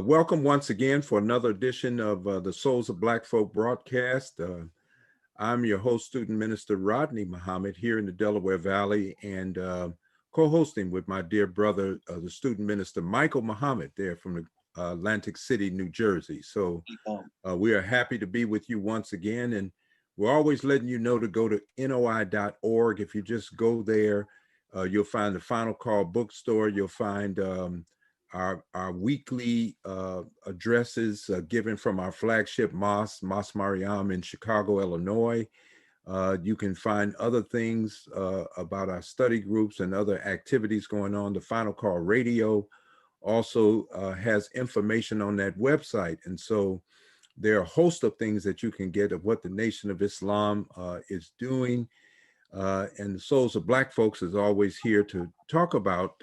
Welcome once again for another edition of the Souls of Black Folk broadcast. I'm your host, Student Minister Rodney Muhammad, here in the Delaware Valley, and co-hosting with my dear brother, the Student Minister Michael Muhammad, there from the Atlantic City, New Jersey. So we are happy to be with you once again, and we're always letting you know to go to noi.org. If you just go there, you'll find the Final Call bookstore. You'll find our weekly addresses given from our flagship mosque, Mosque Mariam in Chicago, Illinois. You can find other things about our study groups and other activities going on. The Final Call Radio also has information on that website. And so there are a host of things that you can get of what the Nation of Islam is doing. And the Souls of Black Folks is always here to talk about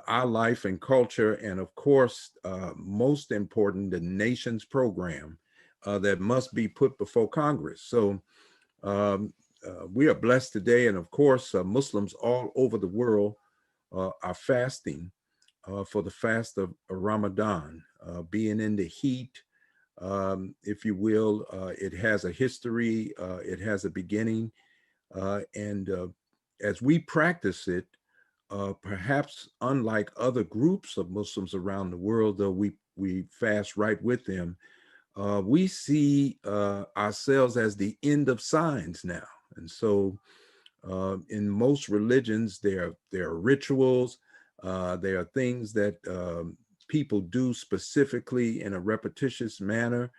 our life and culture, and of course, most important, the nation's program that must be put before Congress. So we are blessed today, and of course, Muslims all over the world are fasting for the fast of Ramadan, being in the heat, if you will. It has a history, it has a beginning, and as we practice it, perhaps unlike other groups of Muslims around the world, though we fast right with them, we see ourselves as the end of signs now. And so in most religions, there are rituals, there are things that people do specifically in a repetitious manner.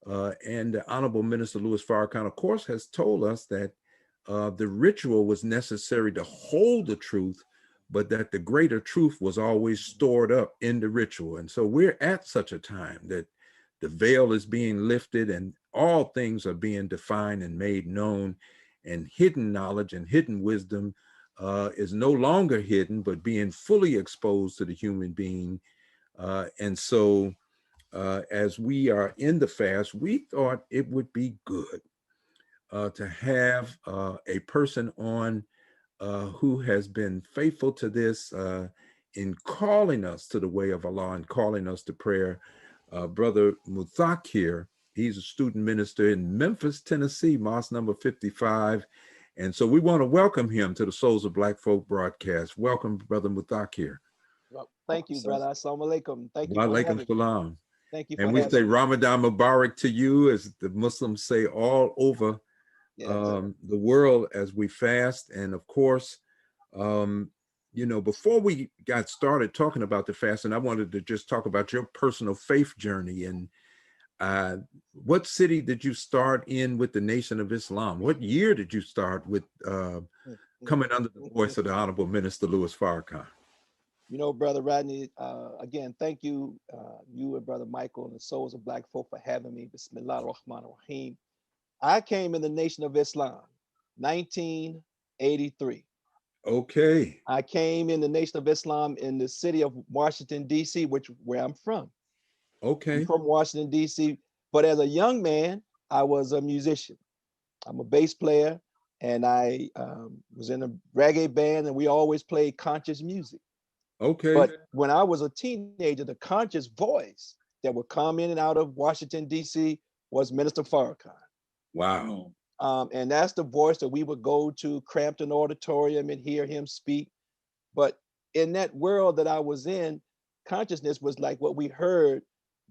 And the Honorable Minister Louis Farrakhan, of course, has told us that the ritual was necessary to hold the truth, but that the greater truth was always stored up in the ritual. And so we're at such a time that the veil is being lifted and all things are being defined and made known, and hidden knowledge and hidden wisdom is no longer hidden, but being fully exposed to the human being. And so as we are in the fast, we thought it would be good to have a person on who has been faithful to this in calling us to the way of Allah and calling us to prayer. Brother Muthakkir, he's a student minister in Memphis, Tennessee, Mosque number 55. And so we want to welcome him to the Souls of Black Folk broadcast. Welcome, Brother Muthakkir. Well, thank you, brother. Assalamu alaikum. Thank you. Wa alaikum salam. Thank you. And we say Ramadan Mubarak to you, as the Muslims say all over the world as we fast. And of course, you know, before we got started talking about the fast, and I wanted to just talk about your personal faith journey. And what city did you start in with the Nation of Islam? What year did you start with coming under the voice of the Honorable Minister Louis Farrakhan? You know, Brother Rodney, again, thank you, you and Brother Michael and the Souls of Black Folk for having me. Bismillah ar-Rahman ar-Rahim. I came in the Nation of Islam, 1983. Okay. I came in the Nation of Islam in the city of Washington, D.C., where I'm from. Okay. I'm from Washington, D.C., but as a young man, I was a musician. I'm a bass player, and I was in a reggae band, and we always played conscious music. Okay. But when I was a teenager, the conscious voice that would come in and out of Washington, D.C. was Minister Farrakhan. Wow. And that's the voice that we would go to Crampton Auditorium and hear him speak. But in that world that I was in, consciousness was like what we heard,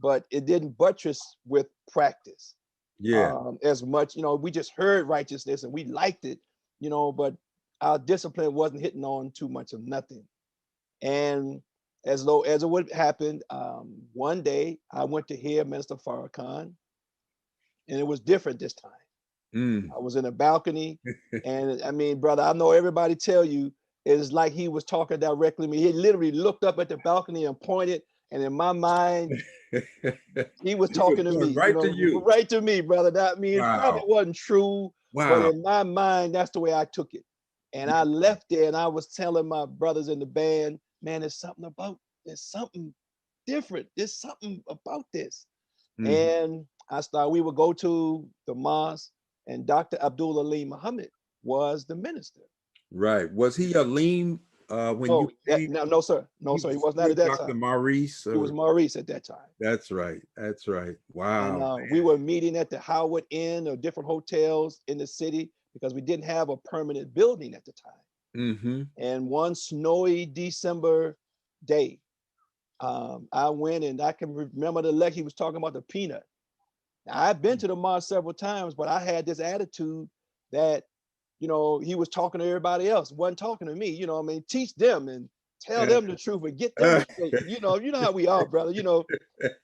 but it didn't buttress with practice. Yeah. As much, you know, we just heard righteousness and we liked it, you know, but our discipline wasn't hitting on too much of nothing. And as it would happen, one day I went to hear Minister Farrakhan, and it was different this time. I was in a balcony, and I mean, brother, I know everybody tell you it's like he was talking directly to me. He literally looked up at the balcony and pointed, and in my mind, he was talking to me, right to you, right to me, brother. That means it probably wasn't true, but in my mind, that's the way I took it. And I left there, and I was telling my brothers in the band, man, there's something different. There's something about this. And we would go to the mosque, and Dr. Abdul Muhammad was the minister. Right. Was he Aleem when you Oh, yeah, came? no, no, sir. No, He sir. He was was not still at that Dr. time. Maurice, It was or Maurice at that time. that's right. That's right. And Wow, we were meeting at the Howard Inn or different hotels in the city because we didn't have a permanent building at the time. man. Mm-hmm. And one snowy December day, I went and I can remember the lecture he was talking about the peanut. Now, I've been to the mosque several times, but I had this attitude that, he was talking to everybody else, wasn't talking to me. I mean, teach them and tell them the truth and get them straight. You know how we are, brother.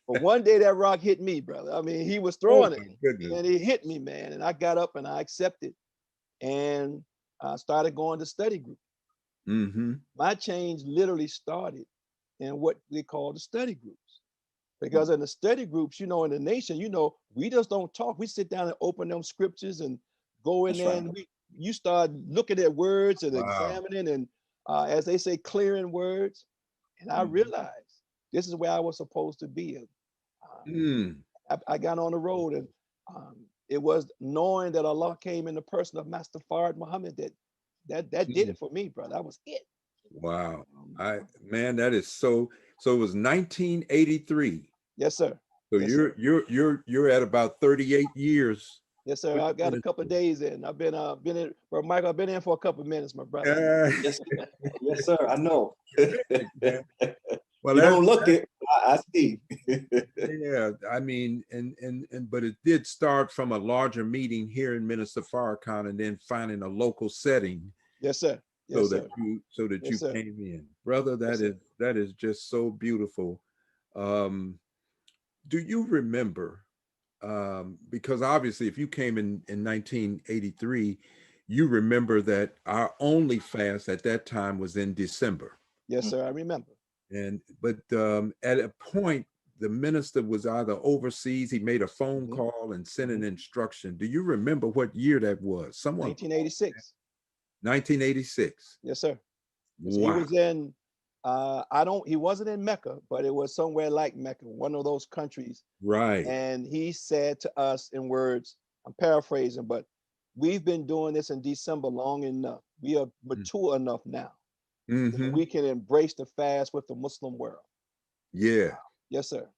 But one day that rock hit me, brother. I mean, he was Oh throwing it my goodness. and it hit me, man. And I got up and I accepted and I started going to study group. Mm-hmm. My change literally started in what they call the study groups. Because in the study groups, in the nation, we just don't talk. We sit down and open them scriptures and go in That's there right. and you start looking at words and Wow. examining and, as they say, clearing words. And I realized this is where I was supposed to be. Mm. I got on the road and it was knowing that Allah came in the person of Master Fard Muhammad that did Mm. it for me, brother. That was it. Wow. Um, Man, that is so. So it was 1983. yes, sir. So Yes, sir. you're at about 38 years Yes, sir. with I the got a couple of ministry. days in. I've been in, bro, Michael. I've been in for a couple of minutes, my brother. Uh, Yes, yes, sir. I know. man. Well, You that's don't look it. I see. yeah. I mean, and but it did start from a larger meeting here in Minister Farrakhan, and then finding a local setting Yes, sir. so Yes, that sir. you Yes, sir. came in, brother. Yes, sir. That is just so beautiful. Um, do you remember? Because obviously, if you came in 1983, you remember that our only fast at that time was in December. Yes, sir. I remember. And but at a point, the minister was either overseas, he made a phone Hmm. call and sent an Hmm. instruction. Do you remember what year that was? Someone, 1986. 1986. Yes, sir. Yes, he Wow. was in. He wasn't in Mecca, but it was somewhere like Mecca, one of those countries. Right. And he said to us in words, I'm paraphrasing, but we've been doing this in December long enough. We are mature enough now that Mm-hmm. we can embrace the fast with the Muslim world. Yeah. Yes, sir.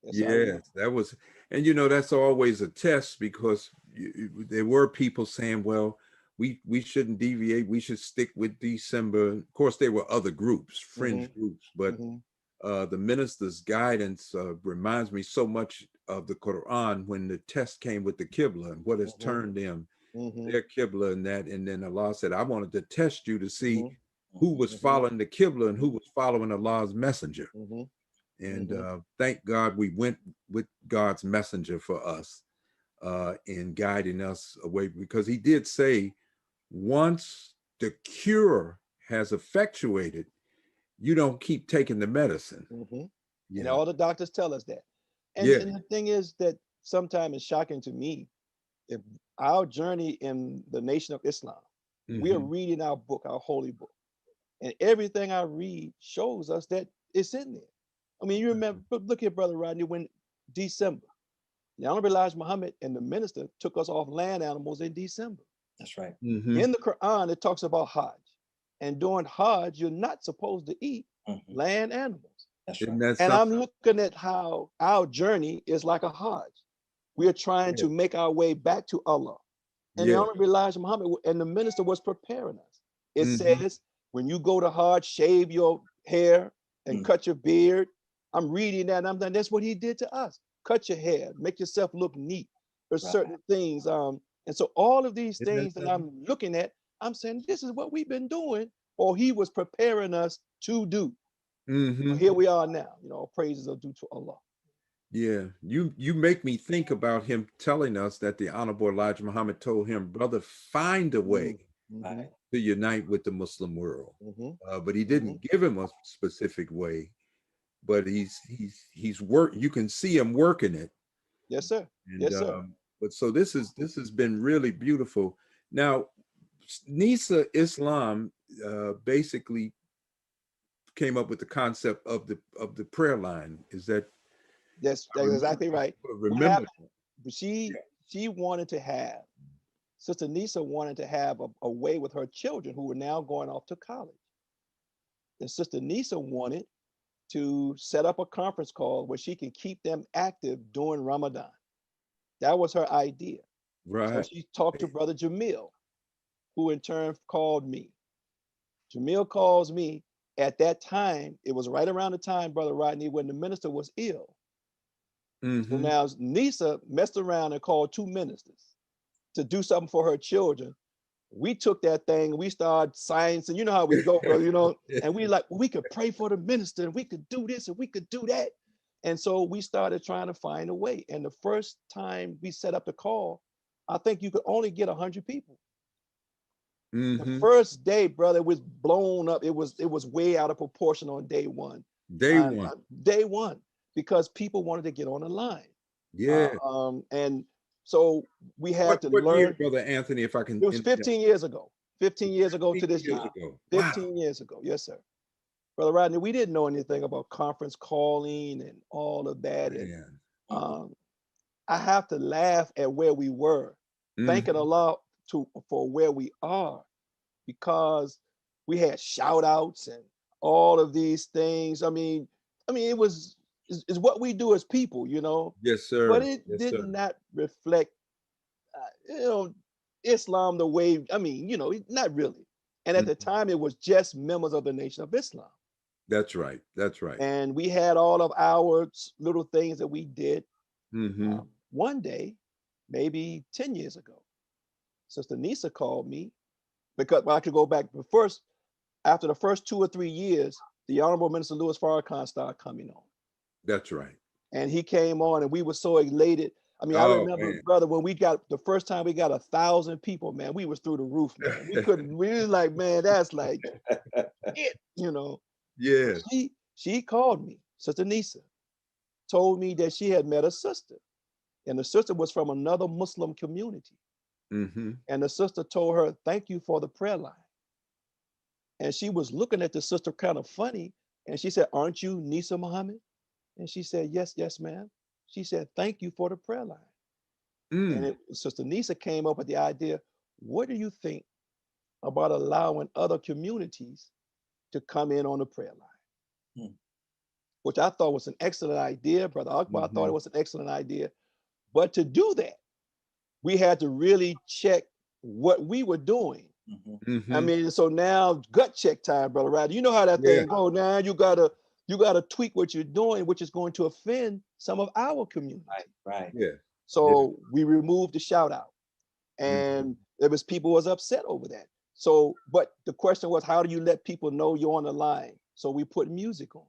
Yes, sir. I remember. Yes, that was, and that's always a test because there were people saying, well, we shouldn't deviate, we should stick with December. Of course, there were other groups, Hmm. fringe groups, but Hmm. the minister's guidance reminds me so much of the Quran when the test came with the Qibla and what has Hmm. turned them, Hmm. their Qibla and that. And then Allah said, I wanted to test you to see Hmm. who was Hmm. following the Qibla and who was following Allah's messenger. Hmm. And Hmm. thank God we went with God's messenger for us in guiding us away, because he did say, once the cure has effectuated, you don't keep taking the medicine. Hmm. And Yeah. all the doctors tell us that. And Yeah. and the thing is that sometimes it's shocking to me if our journey in the nation of Islam, we are Hmm. reading our book, our holy book, and everything I read shows us that it's in there. I mean, you remember, but look at Brother Rodney when December, the Honorable Elijah Muhammad and the minister took us off land animals in December. That's right. Hmm. In the Quran, it talks about Hajj. And during Hajj, you're not supposed to eat land animals. That's Isn't right. that And something? I'm looking at how our journey is like a Hajj. We are trying Yeah. to make our way back to Allah. And the Yeah. Honorable Elijah Muhammad and the minister was preparing us. It Hmm. says, when you go to Hajj, shave your hair and Mm. cut your beard. I'm reading that and I'm thinking that's what he did to us. Cut your hair, make yourself look neat. There's Right. certain things. And so all of these Isn't that things that something? I'm looking at, I'm saying this is what we've been doing, or he was preparing us to do. Hmm. Here we are now. Praises are due to Allah. Yeah. You make me think about him telling us that the Honorable Elijah Muhammad told him, brother, find a way Mm-hmm. Right. to unite with the Muslim world. Mm-hmm. But he Mm-hmm. didn't give him a specific way. But he's work. You can see him working it. Yes, sir. And Yes, sir. but so this has been really beautiful. Now, Nisa Islam basically came up with the concept of the prayer line. Is that I That's exactly right. What remember? happened? She wanted to have Sister Nisa wanted to have a way with her children who were now going off to college. And Sister Nisa wanted to set up a conference call where she can keep them active during Ramadan. That was her idea. So Right. she talked to Brother Jamil, who in turn called me. Jamil calls me. At that time, it was right around the time, Brother Rodney, when the minister was ill. So now Nisa messed around and called 2 ministers to do something for her children. We took that thing and we started science, and you know how we go, brother, you know, and we like, we could pray for the minister and we could do this and we could do that. And so we started trying to find a way. And the first time we set up the call, I think you could only get 100 people. The first day, brother, it was blown up. It was way out of proportion on day one. Day one. Day one, because people wanted to get on the line. Yeah. And so we had to what learn. year, Brother Anthony, if I can? It was 15 years ago. 15 years ago to this year. 15 Wow. years ago. Yes, sir. Brother Rodney, we didn't know anything about conference calling and all of that. Man. And I have to laugh at where we were, thanking Allah for where we are, because we had shout outs and all of these things. I mean, it's what we do as people, you know. Yes, sir. But it Yes, did sir. not reflect, Islam the way, not really. And at the time, it was just members of the Nation of Islam. That's right. That's right. And we had all of our little things that we did. One day, maybe 10 years ago, Sister Nisa called me, because I could go back. But first, after the first 2 or 3 years, the Honorable Minister Louis Farrakhan started coming on. That's right. And he came on and we were so elated. I mean, I remember, brother, when we got the first time we got 1,000 people, man, we was through the roof, man. We was like, man, that's like it, you know. Yeah. She called me, Sister Nisa, told me that she had met a sister, and the sister was from another Muslim community. And the sister told her, thank you for the prayer line. And she was looking at the sister kind of funny. And she said, aren't you Nisa Muhammad? And she said, yes, ma'am. She said, thank you for the prayer line. And Sister Nisa came up with the idea, what do you think about allowing other communities to come in on the prayer line? Which I thought was an excellent idea. Brother Akbar, I thought it was an excellent idea. But to do that, we had to really check what we were doing. I mean, so now gut check time, Brother Rodney. You know how that thing goes. Now you gotta tweak what you're doing, which is going to offend some of our community. Right. Yeah. So we removed the shout out, and there was people was upset over that. So, but the question was, how do you let people know you're on the line? So we put music on,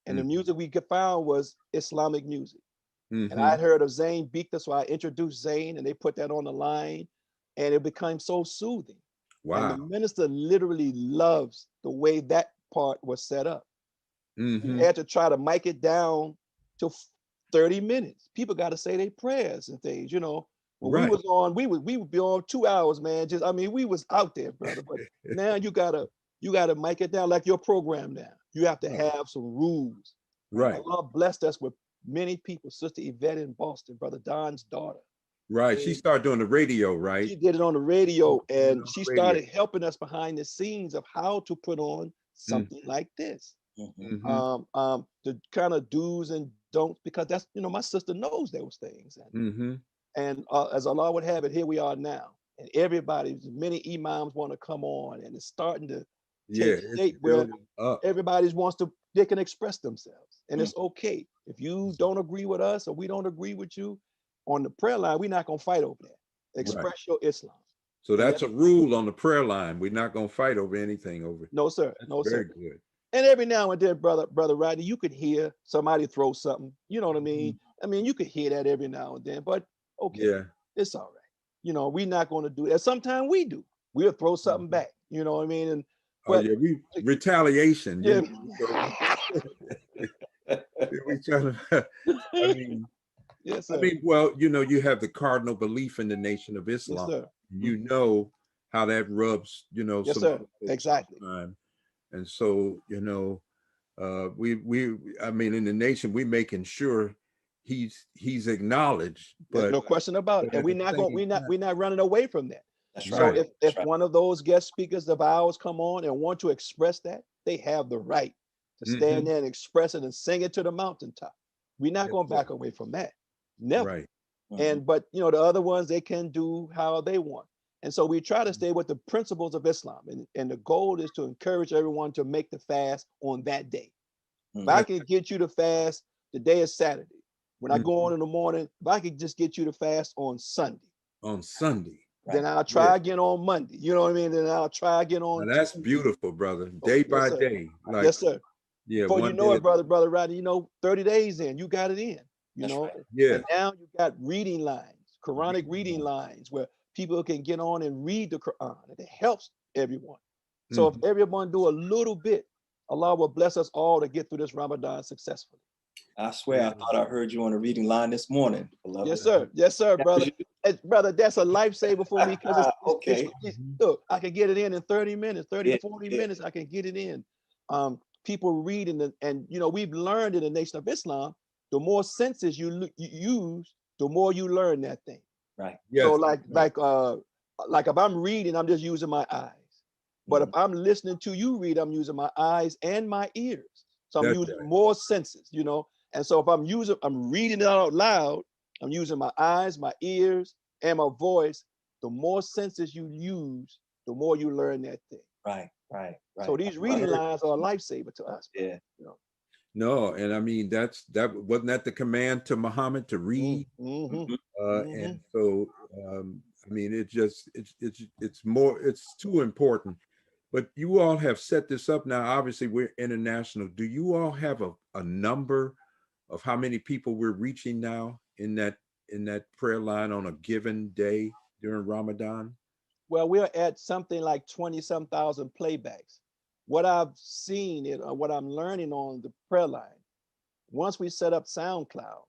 and the music we found was Islamic music. And I had heard of Zayn Bikta, so I introduced Zayn, and they put that on the line, and it became so soothing. Wow. And the minister literally loves the way that part was set up. We had to try to mic it down to 30 minutes. People got to say their prayers and things, you know. When we was on, we would be on 2 hours, man. We was out there, brother. But now you gotta mic it down like your program now. You have to have some rules. Right. Allah blessed us with many people. Sister Yvette in Boston, Brother Don's daughter. Right. She started doing the radio, right? She did it on the radio, and she started helping us behind the scenes of how to put on something like this. The kind of do's and don'ts, because that's, my sister knows those things. And as Allah would have it, here we are now. And many imams want to come on, and it's starting to take shape where everybody they can express themselves. And it's okay. If you don't agree with us or we don't agree with you on the prayer line, we're not going to fight over that. Express your Islam. So that's a rule on the prayer line. We're not going to fight over anything over it. No, sir. No, very sir. Good. And every now and then, brother Rodney, you could hear somebody throw something. You know what I mean? I mean, you could hear that every now and then, but okay, it's all right. We're not going to do that. Sometimes we do. We'll throw something back. You know what I mean? And retaliation. Yeah. We try to, yes, sir. well, you have the cardinal belief in the Nation of Islam. Yes, sir. You know how that rubs, yes, sir. Exactly. And so, in the nation, we're making sure he's acknowledged. But there's no question about it. And we're not running away from that. That's so right. if one of those guest speakers of ours come on and want to express that, they have the right to stand Mhm. there and express it and sing it to the mountaintop. We're not Yes, going to sir. back away from that. Never. Right. And but you know, the other ones they can do how they want. And so we try to stay with the principles of Islam. And the goal is to encourage everyone to make the fast on that day. If I Yes. can get you to fast, the day is Saturday. When I go Mhm. on in the morning, if I could just get you to fast on Sunday, On Sunday. then I'll Yeah. try again on Monday. You know what I mean? Then I'll try again on Now that's Tuesday. beautiful, brother. Oh, Day yes, by sir. day. Like, Yes, sir. yeah, Before you one know day. it, brother Rodney, you know, 30 days in, you got it in, you That's know. right. Yeah. And now you got reading lines, Quranic reading lines where people can get on and read the Quran. And it helps everyone. So if Mhm. everyone do a little bit, Allah will bless us all to get through this Ramadan successfully. I swear, I thought I heard you on the reading line this morning, beloved. Yes, sir. Yes, sir, That brother. was you? Brother, that's a lifesaver for me because Okay. Mhm. look, I can get it in 30 minutes, 30 Yeah, to 40 yeah. minutes. I can get it in. People reading and you know, we've learned in the Nation of Islam, the more senses you use, the more you learn that thing. Right. So Yes. like if I'm reading, I'm just using my eyes. But if I'm listening to you read, I'm using my eyes and my ears. So I'm That's using right. more senses, you know. And so if I'm reading it out loud, I'm using my eyes, my ears, and my voice. The more senses you use, the more you learn that thing. Right. Right. So Right. these I reading heard. lines are a lifesaver to us, Yeah. you know. No, and I mean that wasn't that the command to Muhammad to read. Mhm. And so I mean it's more, it's too important. But you all have set this up now. Obviously, we're international. Do you all have a number of how many people we're reaching now in that prayer line on a given day during Ramadan? Well, we're at something like 20 some thousand playbacks. What I've seen it, or what I'm learning on the prayer line, once we set up SoundCloud,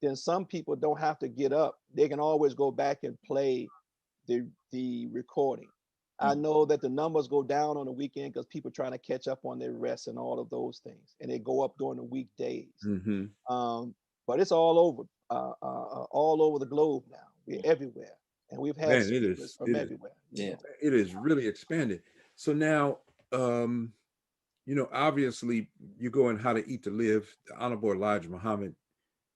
then some people don't have to get up. They can always go back and play the recording. I know that the numbers go down on the weekend because people trying to catch up on their rest and all of those things, and they go up during the weekdays. Mm-hmm. But it's all over the globe now. We're everywhere, and we've had Man, speakers from everywhere. Yeah. it is really expanded. So now, obviously, you go in How to Eat to Live. The Honorable Elijah Muhammad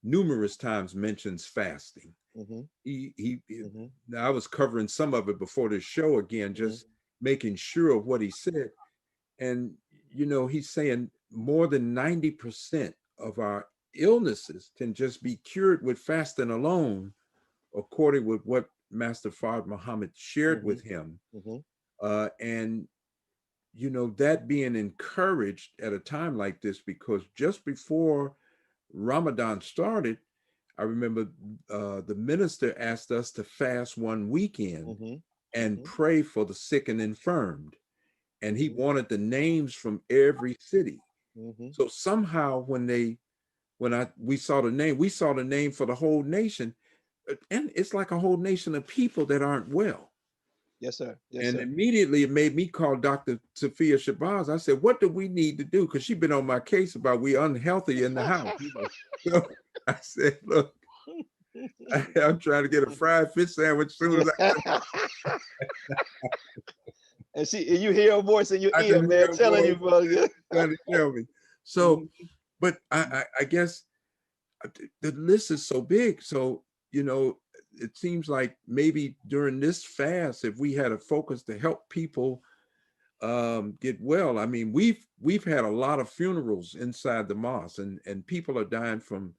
numerous times mentions fasting. Mhm, He mhm, now I was covering some of it before the show again, mhm. just making sure of what he said. And he's saying more than 90% of our illnesses can just be cured with fasting alone, according with what Master Fard Muhammad shared Mhm, with him. mhm, And that being encouraged at a time like this, because just before Ramadan started, I remember the minister asked us to fast one weekend mhm, and mhm, pray for the sick and infirmed. And he mhm, wanted the names from every city. mhm. So somehow we saw the name, we saw the name for the whole nation. And it's like a whole nation of people that aren't well. Yes, sir. Yes, And sir. immediately it made me call Dr. Sophia Shabazz. I said, what do we need to do? Because she's been on my case about we unhealthy in the house. So I said, look, I'm trying to get a fried fish sandwich as soon as And you hear her voice in your I ear, can man, hear her telling you, voice brother. trying to tell me. So, but I guess the list is so big. So, it seems like maybe during this fast, if we had a focus to help people get well. I mean, we've had a lot of funerals inside the mosque, and people are dying from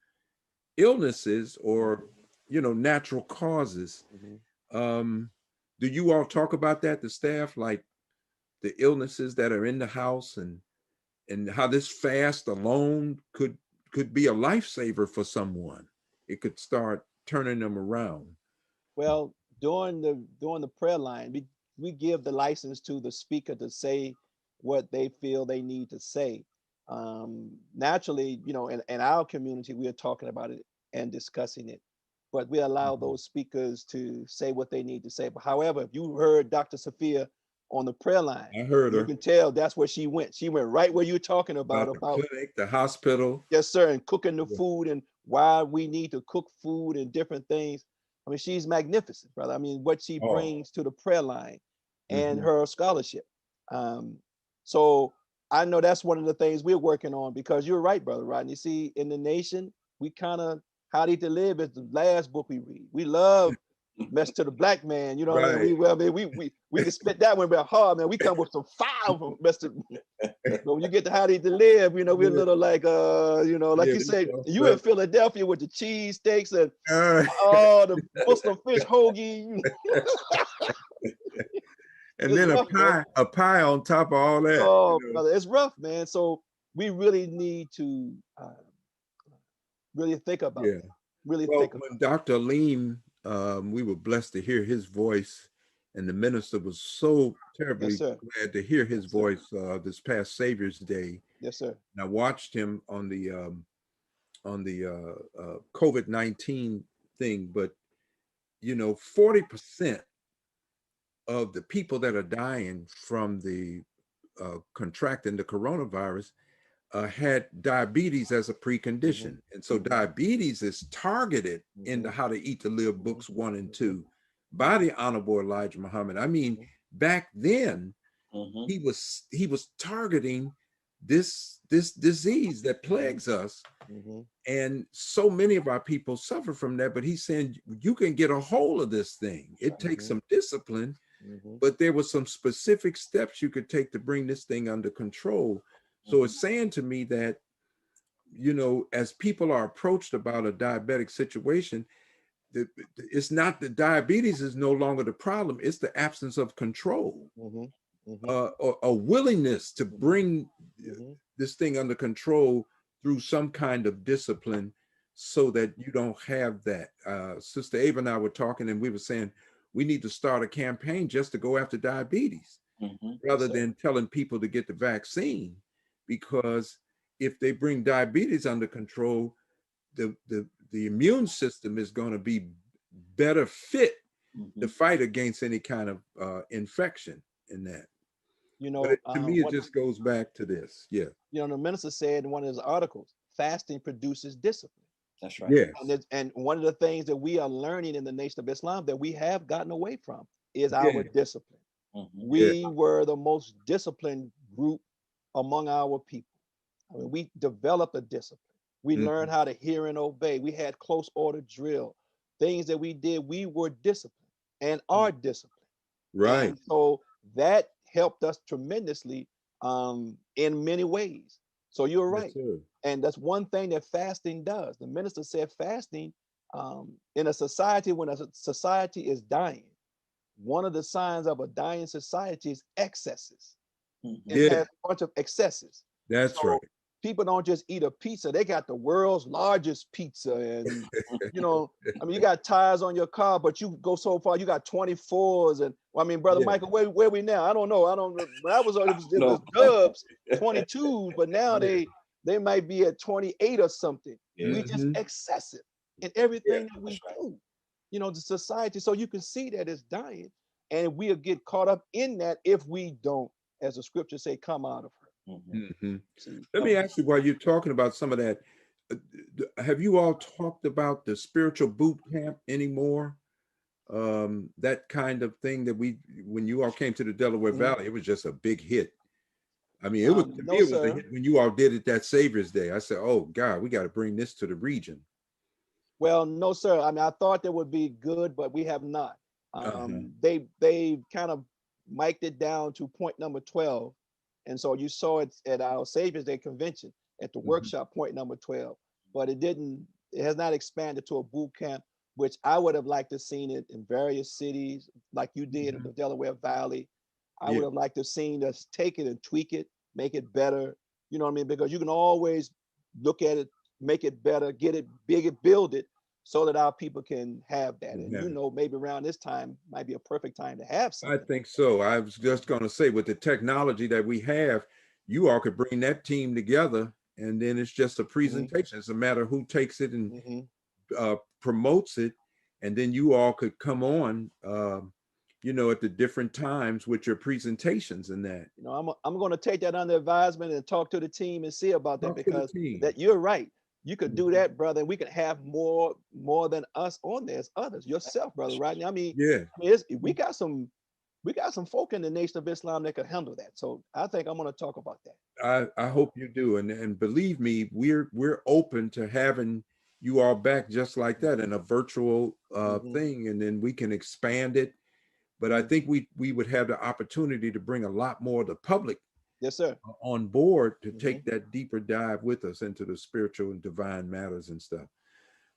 illnesses or natural causes. Mhm. Um, do you all talk about that, the staff, like the illnesses that are in the house, and how this fast alone could be a lifesaver for someone? It could start turning them around. Well, during the prayer line, we give the license to the speaker to say what they feel they need to say. Naturally, in our community, we are talking about it and discussing it, but we allow Mhm. those speakers to say what they need to say. But however, if you heard Dr. Sophia on the prayer line, I heard you her can tell that's where she went. She went right where you're talking about the about clinic, the hospital. yes, sir, and cooking the Yeah. food and why we need to cook food and different things. I mean, she's magnificent, brother. I mean, what she Oh. brings to the prayer line and Mhm. her scholarship. Um, so I know that's one of the things we're working on, because you're right, Brother Rodney. See, in the nation, we kind of, How to Eat to Live is the last book we read. We love Message to the Black Man. You know what I Right. mean? We can spit that one real hard, man. We come with some fire from Message. But when you get to How to Eat to Live, we're a little like, like Yeah, you say, we you in Philadelphia with the cheese steaks and uh, the Muslim fish hoagie. and It's then rough, bro. a pie on top of all that. Oh, brother, it's rough, man. So we really need to really think about Yeah. that. Really Well, think about when Dr. Aleem, we were blessed to hear his voice, and the minister was so it. Yes, terribly sir. glad to hear his Yes, sir. voice this past Savior's Day. Yes, sir. And I watched him on the COVID-19 thing, but 40% of the people that are dying from the contracting the coronavirus had diabetes as a precondition. And so diabetes is targeted in the How to Eat to Live books 1 and 2 by the Honorable Elijah Muhammad. I mean, back then he was targeting this disease that plagues us. And so many of our people suffer from that, but he's saying you can get a hold of this thing. It takes some discipline, but there were some specific steps you could take to bring this thing under control. So it's saying to me that, as people are approached about a diabetic situation, it's not the diabetes is no longer the problem. It's the absence of control, or a willingness to bring this thing under control through some kind of discipline, so that you don't have that. Sister Ava and I were talking, and we were saying we need to start a campaign just to go after diabetes, rather than telling people to get the vaccine, because if they bring diabetes under control, the immune system is going to be better fit to fight against any kind of infection in that. But to me, it just goes back to this. Yeah. The minister said in one of his articles, fasting produces discipline. That's right. Yes. And one of the things that we are learning in the Nation of Islam that we have gotten away from is our discipline. We were the most disciplined group among our people. I mean, we developed a discipline. We learned how to hear and obey. We had close order drill. Things that we did, we were disciplined and are disciplined. Right. And so that helped us tremendously in many ways. So you're right. Yes, and that's one thing that fasting does. The minister said fasting in a society, when a society is dying, one of the signs of a dying society is excesses. It has a bunch of excesses. That's right. People don't just eat a pizza. They got the world's largest pizza. And, I mean, you got tires on your car, but you go so far, you got 24s. And, well, I mean, Brother Michael, where we now? I don't know. When I was, it was Dubs, 22s, but now they might be at 28 or something. We just excessive in everything that we do. The society. So you can see that it's dying. And we'll get caught up in that if we don't, as the scriptures say, come out of her. Let me ask you, while you're talking about some of that, have you all talked about the spiritual boot camp anymore? That kind of thing that when you all came to the Delaware Valley, it was just a big hit. I mean, it was a hit when you all did it that Savior's Day. I said, oh God, we got to bring this to the region. Well, no, sir. I mean, I thought that would be good, but we have not. They kind of mic'd it down to point number 12. And so you saw it at our Savior's Day convention at the workshop, point number 12. But it has not expanded to a boot camp, which I would have liked to have seen it in various cities like you did in the Delaware Valley. I would have liked to have seen us take it and tweak it, make it better. You know what I mean? Because you can always look at it, make it better, get it bigger, build it, so that our people can have that. And maybe around this time might be a perfect time to have something. I think so. I was just going to say, with the technology that we have, you all could bring that team together, and then it's just a presentation. It's a matter of who takes it and promotes it, and then you all could come on, at the different times with your presentations and that. I'm going to take that under advisement and talk to the team and see about that, because that you're right. You could do that, brother. And we could have more than us on there as others. Yourself, Brother Rodney. I mean, we got some we got some folk in the Nation of Islam that can handle that. So I think I'm going to talk about that. I hope you do. And believe me, we're open to having you all back just like that in a virtual thing, and then we can expand it. But I think we would have the opportunity to bring a lot more of the public Yes, sir. on board to take that deeper dive with us into the spiritual and divine matters and stuff.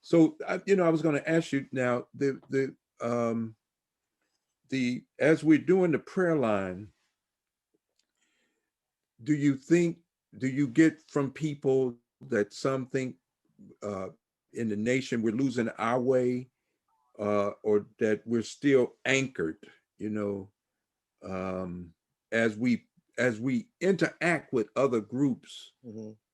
So I was going to ask you now, as we're doing the prayer line, do you get from people that some think in the nation we're losing our way, or that we're still anchored, um, as we interact with other groups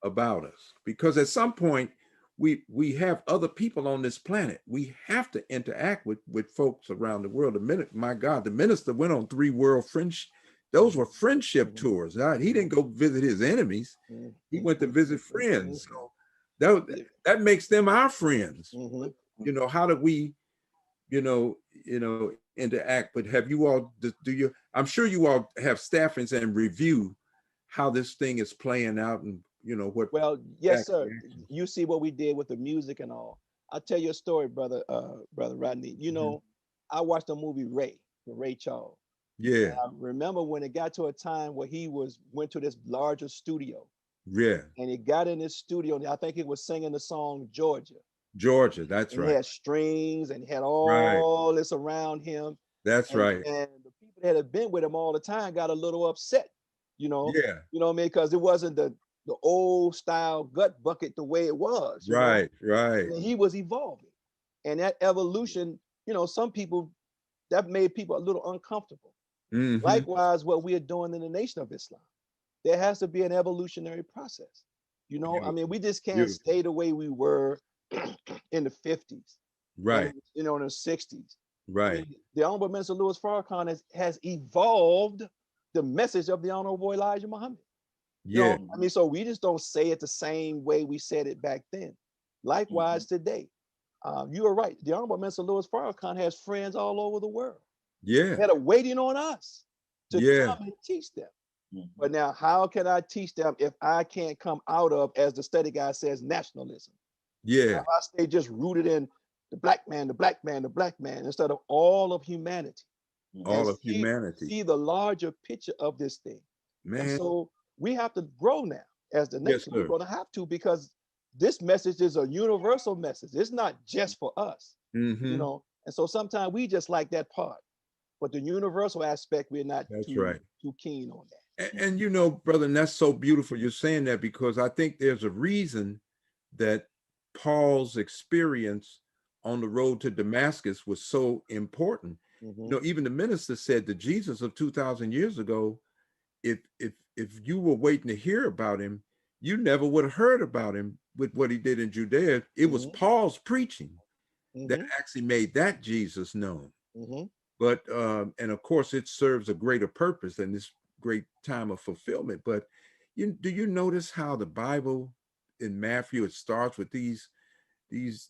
about us? Because at some point we have other people on this planet. We have to interact with folks around the world. My God, the minister went on 3 world friendship. Those were friendship tours. Right? He didn't go visit his enemies. He went to visit friends. So that makes them our friends. How do we, interact? But have you all, I'm sure you all have staffings and review how this thing is playing out, and what. Well, yes, sir. You see what we did with the music and all. I'll tell you a story, brother Rodney. I watched the movie Ray, with Ray Charles. Yeah. And I remember when it got to a time where he went to this larger studio. Yeah. And he got in his studio, and I think he was singing the song Georgia. Georgia, that's right. He had strings and he had all this around him. That's right. And the people that had been with him all the time got a little upset, Yeah. You know what I mean? Because it wasn't the old style gut bucket the way it was. Right. And he was evolving. And that evolution, some people, that made people a little uncomfortable. Likewise, what we are doing in the Nation of Islam, there has to be an evolutionary process. I mean, we just can't stay the way we were in the 50s, right? And, in the 60s, right? I mean, the Honorable Minister Louis Farrakhan has evolved the message of the Honorable Elijah Muhammad. Yeah, I mean, so we just don't say it the same way we said it back then. Likewise, today, you are right. The Honorable Minister Louis Farrakhan has friends all over the world. Yeah, that are waiting on us to come and teach them. But now, how can I teach them if I can't come out of, as the study guide says, nationalism? Yeah. If I stay just rooted in the black man, the black man, the black man, instead of all of humanity. All of humanity. See the larger picture of this thing. Man. And so we have to grow now as the nation. We're going to have to, because this message is a universal message. It's not just for us, And so sometimes we just like that part, but the universal aspect, we're not too keen on that. And brother, and that's so beautiful you're saying that, because I think there's a reason that Paul's experience on the road to Damascus was so important. Even the minister said the Jesus of 2,000 years ago, if you were waiting to hear about him, you never would have heard about him with what he did in Judea. It was Paul's preaching that actually made that Jesus known. But and of course it serves a greater purpose in this great time of fulfillment. But do you notice how the Bible in Matthew, it starts with these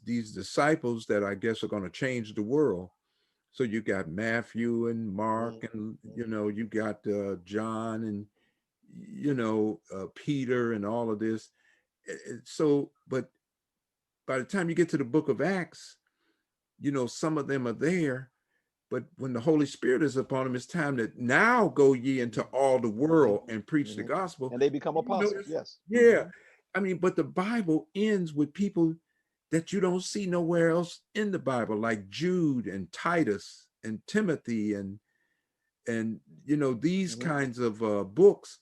disciples that I guess are going to change the world. So you got Matthew and Mark, and you got John, and Peter, and all of this. So, but by the time you get to the book of Acts, some of them are there, but when the Holy Spirit is upon them, it's time to now go ye into all the world and preach the gospel. And they become apostles, yes. Yeah. I mean, but the Bible ends with people that you don't see nowhere else in the Bible, like Jude and Titus and Timothy and these kinds of books.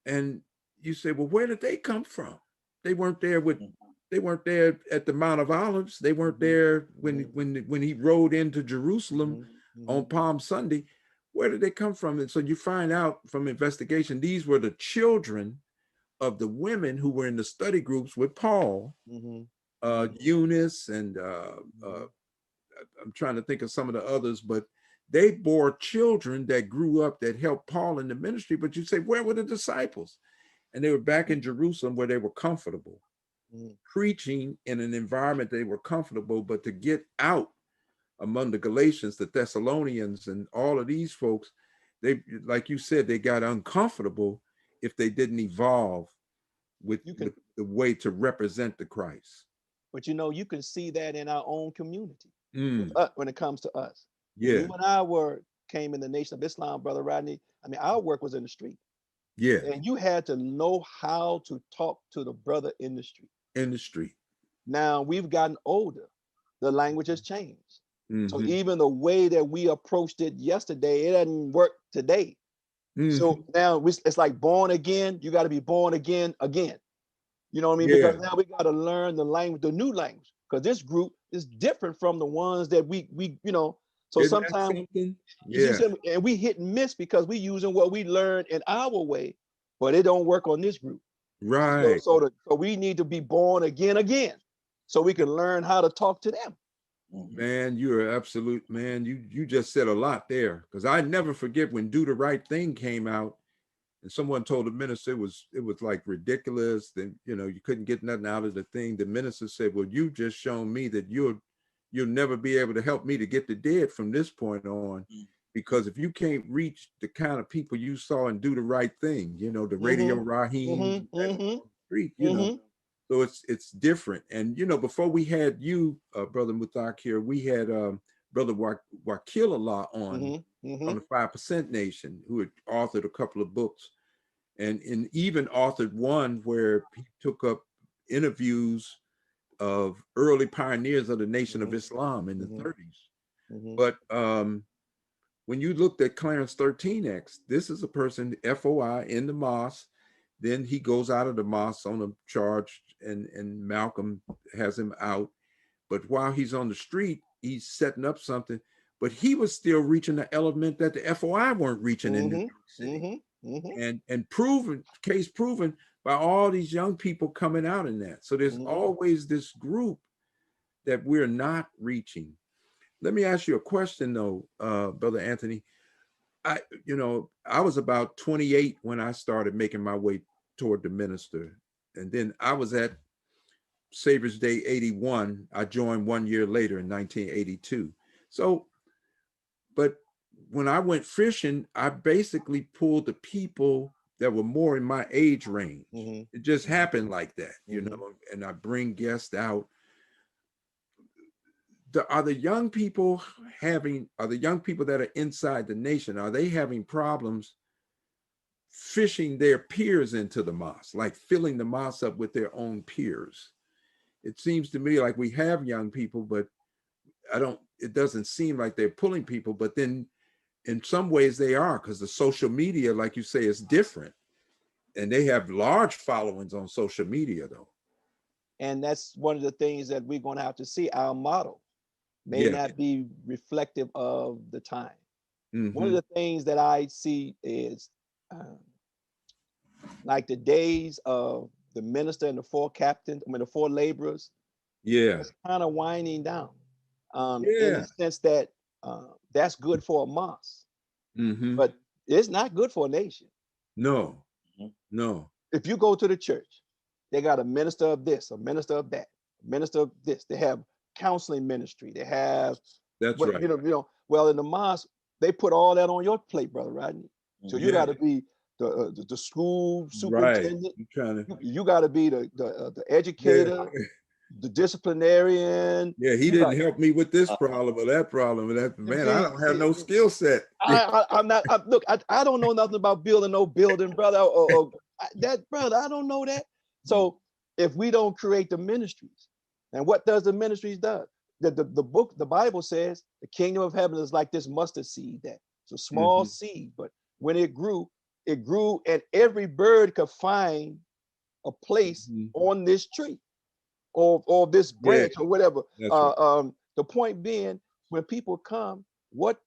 And you say, well, where did they come from? They weren't there at the Mount of Olives. They weren't there when he rode into Jerusalem on Palm Sunday. Where did they come from? And so you find out from investigation, these were the children of the women who were in the study groups with Paul, Eunice, and I'm trying to think of some of the others, but they bore children that grew up that helped Paul in the ministry. But you say, where were the disciples? And they were back in Jerusalem where they were comfortable, preaching in an environment they were comfortable. But to get out among the Galatians, the Thessalonians, and all of these folks, they, like you said, they got uncomfortable if they didn't evolve with You can, the way to represent the Christ. but you can see that in our own community with Mm, us, when it comes to us. When yeah, you and I came in the Nation of Islam, Brother Rodney, I mean, our work was in the street. yeah, And you had to know how to talk to the brother in the street. in the street. Now we've gotten older. The language has changed. So Hmm. even the way that we approached it yesterday, it doesn't work today. Hmm. So now it's like born again. You got to be born again again. You know what I mean? Yeah, Because now we got to learn the language, the new language, because this group is different from the ones that we. So isn't that sometimes something? you see Yeah, something, and we hit and miss because we using what we learned in our way, but it don't work on this group. So right. so we need to be born again, so we can learn how to talk to them. Man, you are absolute, man. You just said a lot there, because I never forget when Do the Right Thing came out, and someone told the minister it was like ridiculous. Then you couldn't get nothing out of the thing. The minister said, "Well, you just shown me that you'll never be able to help me to get the dead from this point on, because if you can't reach the kind of people you saw and Do the Right Thing, the Radio Mm-hmm. Raheem Mm-hmm. on Mm-hmm. the street, Mm-hmm. so it's different. And before we had you, Brother Muthakkir, we had Brother Wakil Mm-hmm. Mm-hmm. on the 5% Nation, who had authored a couple of books, and even authored one where he took up interviews of early pioneers of the Nation of Islam in the Mm-hmm. 30s. Mm-hmm. But when you looked at Clarence 13X, this is a person, FOI, in the mosque. Then he goes out of the mosque on a charge, and Malcolm has him out. But while he's on the street, he's setting up something. But he was still reaching the element that the FOI weren't reaching in New Mm-hmm. York City. Mm-hmm. Mm-hmm. And case proven by all these young people coming out in that. So there's Mm-hmm. always this group that we're not reaching. Let me ask you a question though, Brother Anthony. I was about 28 when I started making my way toward the minister. And then I was at Savior's Day 81. I joined 1 year later in 1982. So, but when I went fishing, I basically pulled the people that were more in my age range. Mm-hmm. It just happened like that, Mm-hmm. and I bring guests out. Are the young people that are inside the nation, are they having problems fishing their peers into the mosque, like filling the mosque up with their own peers? It seems to me like we have young people, but it doesn't seem like they're pulling people. But then in some ways they are, because the social media, like you say, is different. And they have large followings on social media though. And that's one of the things that we're going to have to see. Our model may Yeah. not be reflective of the time. One of Mm-hmm. the things that I see is um, like the days of the minister and the four captains, the four laborers, Yeah. it's kind of winding down, in the Yeah. sense that that's good for a mosque, Mm-hmm. but it's not good for a nation. No. No. If you go to the church, they got a minister of this, a minister of that, a minister of this. They have counseling ministry. They have That's what right. Well, in the mosque, they put all that on your plate, Brother Rodney. So you Yeah. got to be the school Right. superintendent. You trying to. You got to be the Yeah. educator, the disciplinarian. Yeah. He You got didn't help me with this problem or that problem. And that, man, I don't have no see, skill set. I'm not. Look, I don't know nothing about building no building, brother. That brother, I don't know that. So if we don't create the ministries, and what does the ministries do? The Bible says the kingdom of heaven is like this mustard seed. That it's a small Mm-hmm. seed, but when it grew, and every bird could find a place Mm-hmm. on this tree or this Yeah. branch or whatever. That's right. The point being, when people come, what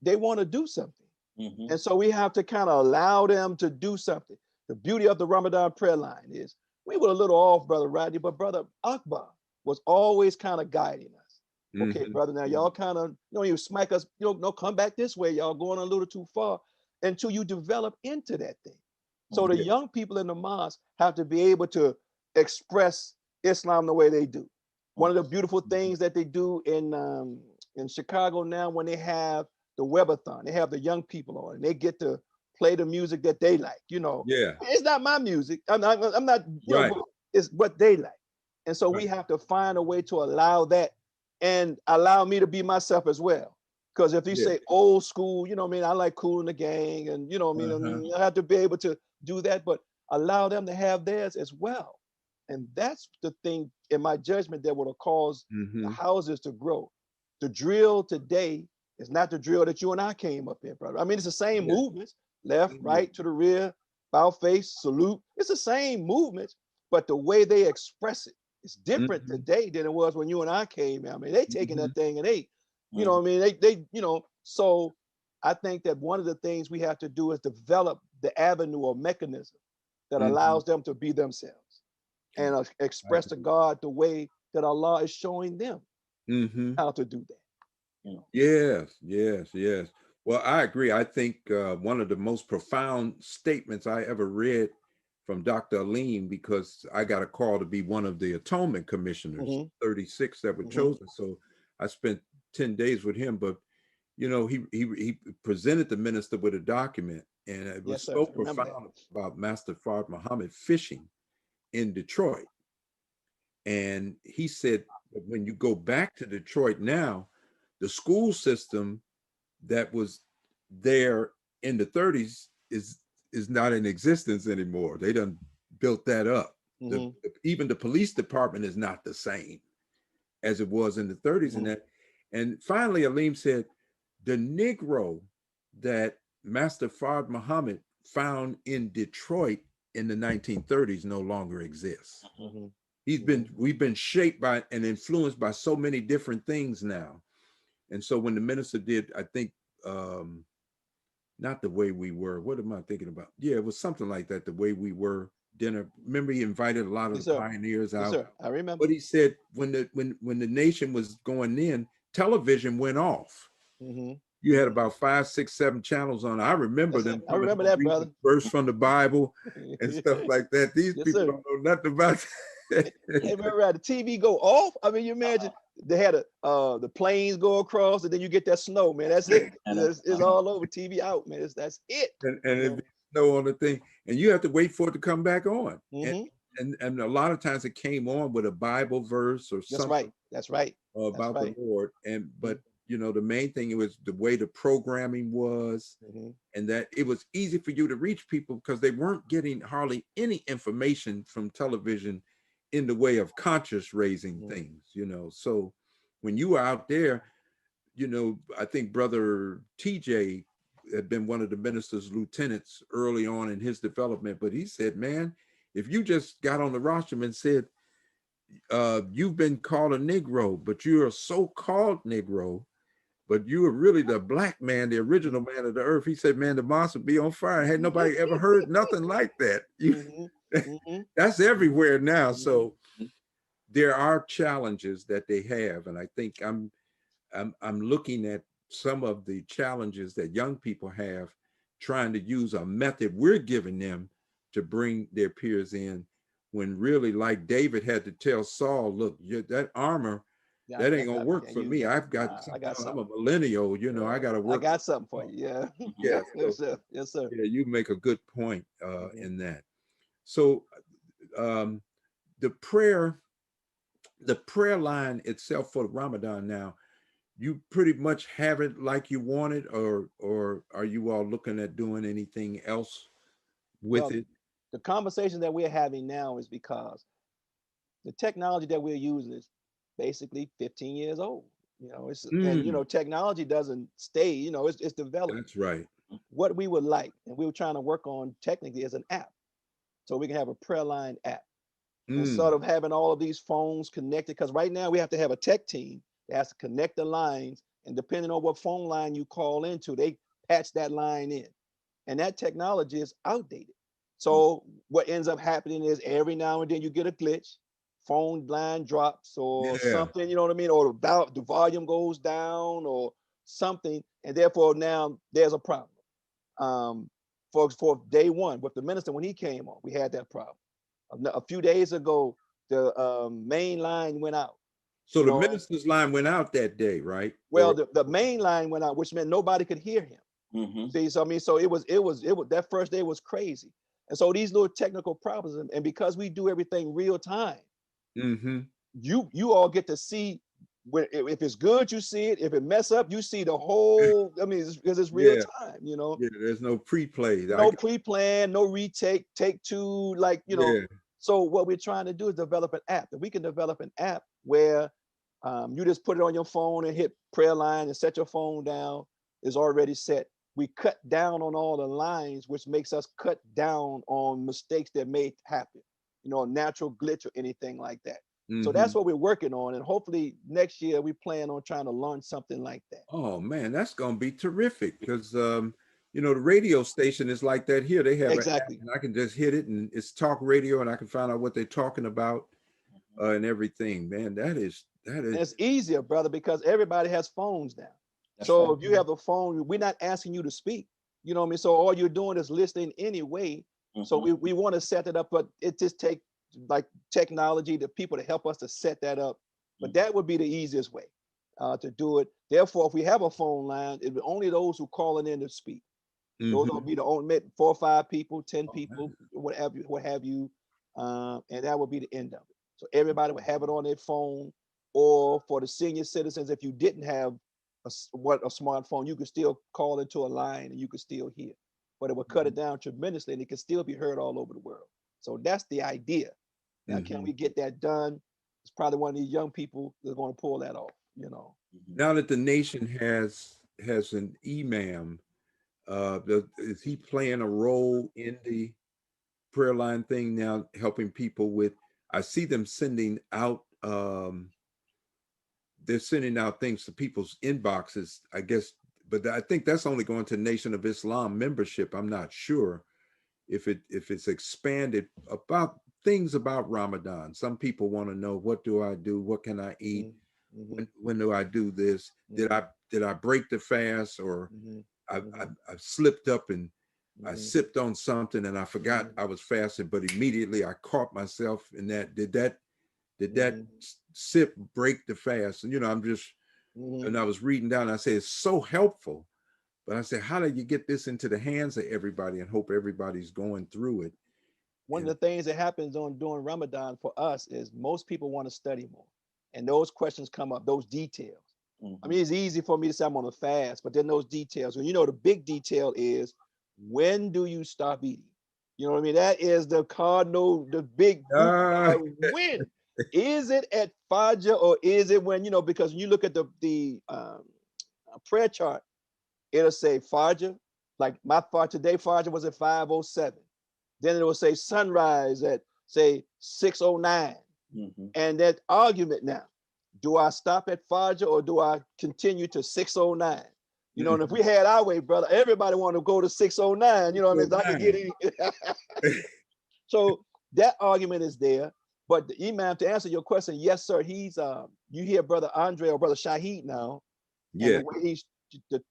they want to do something. And so we have to kind of allow them to do something. The beauty of the Ramadan prayer line is we were a little off, Brother Rodney, but Brother Akbar was always kind of guiding us. Okay, Mm-hmm. brother, now y'all kind of, you smack us, no, come back this way. Y'all going a little too far until you develop into that thing. So the Yeah. young people in the mosque have to be able to express Islam the way they do. One of the beautiful things that they do in Chicago now, when they have the Webathon. They have the young people on, and they get to play the music that they like. Yeah. It's not my music. I'm not, Right. but it's what they like. And so we Right. have to find a way to allow that and allow me to be myself as well. Because if you Yeah. say old school, I like Kool and the Gang, and I have to be able to do that, but allow them to have theirs as well. And that's the thing, in my judgment, that would have caused the houses to grow. The drill today is not the drill that you and I came up in, brother. I mean, it's the same movements, left, right, to the rear, bow face, salute. It's the same movements, but the way they express it is different today than it was when you and I came in. I mean, they taking that thing and so I think that one of the things we have to do is develop the avenue or mechanism that allows them to be themselves and express to God the way that Allah is showing them how to do that. Yes, yes, yes. Well, I agree. I think one of the most profound statements I ever read from Dr. Aleem, because I got a call to be one of the atonement commissioners, 36 that were chosen. So I spent 10 days with him, but he presented the minister with a document, and it was so profound about Master Fard Muhammad fishing in Detroit. And he said, when you go back to Detroit now, the school system that was there in the 30s is not in existence anymore. They done built that up. Even the police department is not the same as it was in the 30s. And finally, Aleem said, the Negro that Master Fard Muhammad found in Detroit in the 1930s no longer exists. We've been shaped by and influenced by so many different things now. And so when the minister did, I think, not the way we were, what am I thinking about? Yeah, it was something like that, the way we were dinner. Remember, he invited a lot of the pioneers out. Yes, sir. I remember. But he said when the nation was going in, television went off. You had about 5, 6, 7 channels on. I remember them. I remember that, brother. Verse from the Bible and stuff like that. These people don't know nothing about that. Hey, remember the TV go off? I mean, you imagine they had the planes go across, and then you get that snow, man. That's it. It's all over. TV out, man. That's it. And it'd be snow on the thing, and you have to wait for it to come back on. And a lot of times it came on with a Bible verse or something. That's right. About the Lord. But the main thing was the way the programming was, and that it was easy for you to reach people because they weren't getting hardly any information from television in the way of conscious raising things, So when you were out there, I think Brother TJ had been one of the minister's lieutenants early on in his development, but he said, man, if you just got on the rostrum and said, you've been called a Negro, but you're a so-called Negro, but you were really the black man, the original man of the earth. He said, man, the mosque would be on fire. Had nobody ever heard nothing like that. That's everywhere now. So there are challenges that they have. And I think I'm looking at some of the challenges that young people have, trying to use a method we're giving them to bring their peers in, when really, like David had to tell Saul, look, that armor, that ain't gonna work for me. I'm a millennial, I gotta work. I got something for you. Yeah. Yeah. Yes, sir. Yes, sir. Yeah, you make a good point in that. So the prayer line itself for Ramadan now, you pretty much have it like you want it, or are you all looking at doing anything else with it? The conversation that we're having now is because the technology that we're using is basically 15 years old. And technology doesn't stay, it's developed. That's right. What we would like, and we were trying to work on technically, is an app. So we can have a prayer line app. Instead of having all of these phones connected, because right now we have to have a tech team that has to connect the lines, and depending on what phone line you call into, they patch that line in. And that technology is outdated. So what ends up happening is every now and then you get a glitch, phone line drops or something, you know what I mean? Or the volume goes down or something. And therefore now there's a problem. For day one with the minister, when he came on, we had that problem. A few days ago, the main line went out. So You the know, minister's line went out that day, right? well, the main line went out, which meant nobody could hear him. Mm-hmm. See, so I mean, so it was that first day was crazy. And so these little technical problems, and because we do everything real time, Mm-hmm. you all get to see when, if it's good, you see it. If it mess up, you see the whole. I mean, because it's real Yeah. time, you know. Yeah. There's no pre-play. No pre-plan, no retake, take two, like, you know. Yeah. So what we're trying to do is develop an app. That we can develop an app where you just put it on your phone and hit prayer line and set your phone down. It's already set. We cut down on all the lines, which makes us cut down on mistakes that may happen, you know, a natural glitch or anything like that. So Mm-hmm. that's what we're working on. And hopefully next year we plan on trying to launch something like that. Oh man, that's gonna be terrific because you know, the radio station is like that here. They have an app Exactly. and I can just hit it and it's talk radio and I can find out what they're talking about and everything. Man, that is And it's easier, brother, because everybody has phones now. That's So right. if you have a phone, we're not asking you to speak. You know what I mean? So all you're doing is listening anyway. So Mhm. we want to set it up, but it just takes like technology, the people to help us to set that up. But that would be the easiest way to do it. Therefore, if we have a phone line, it will only those who calling in to speak. Those will Mhm. be the only 4 or 5 people, 10 Oh, people, what have you, and that would be the end of it. So everybody would have it on their phone, or for the senior citizens, if you didn't have a smartphone, you could still call into a line and you could still hear, but it would cut it down tremendously, and it could still be heard all over the world. So that's the idea. Now, can mhm. we get that done? It's probably one of these young people that's going to pull that off. You know. Now that the nation has an imam, is he playing a role in the prayer line thing now, helping people with? I see them sending out. They're sending out things to people's inboxes, I guess, but I think that's only going to Nation of Islam membership. I'm not sure if it's expanded about things about Ramadan. Some people want to know, what do I do? What can I eat? Mm-hmm. When do I do this? Mm-hmm. Did I break the fast, or Mm-hmm. I slipped up and I Mm-hmm. sipped on something and I forgot Mm-hmm. I was fasting, but immediately I caught myself in that. Did that Mm-hmm. sip break the fast? And I'm just, Mm-hmm. and I was reading down. I say it's so helpful, but I said, how do you get this into the hands of everybody and hope everybody's going through it? One of And the things that happens during Ramadan for us is most people want to study more, and those questions come up, those details. I Mhm. mean, it's easy for me to say I'm on a fast, but then those details, and the big detail is, when do you stop eating? You know what I mean? That is the cardinal, the big hoop. ah, When is it at Fajr, or is it when, because when you look at the prayer chart, it'll say Fajr, like my Fajr today, Fajr was at 5:07. Then it will say sunrise at, say, 6:09. Mhm. And that argument now, do I stop at Fajr or do I continue to 6:09? And if we had our way, brother, everybody want to go to 6:09. You know what I mean? So I could get in. So that argument is there. But the imam, to answer your question, yes, sir. He's you hear brother Andre or brother Shahid now, and the yeah. way he's the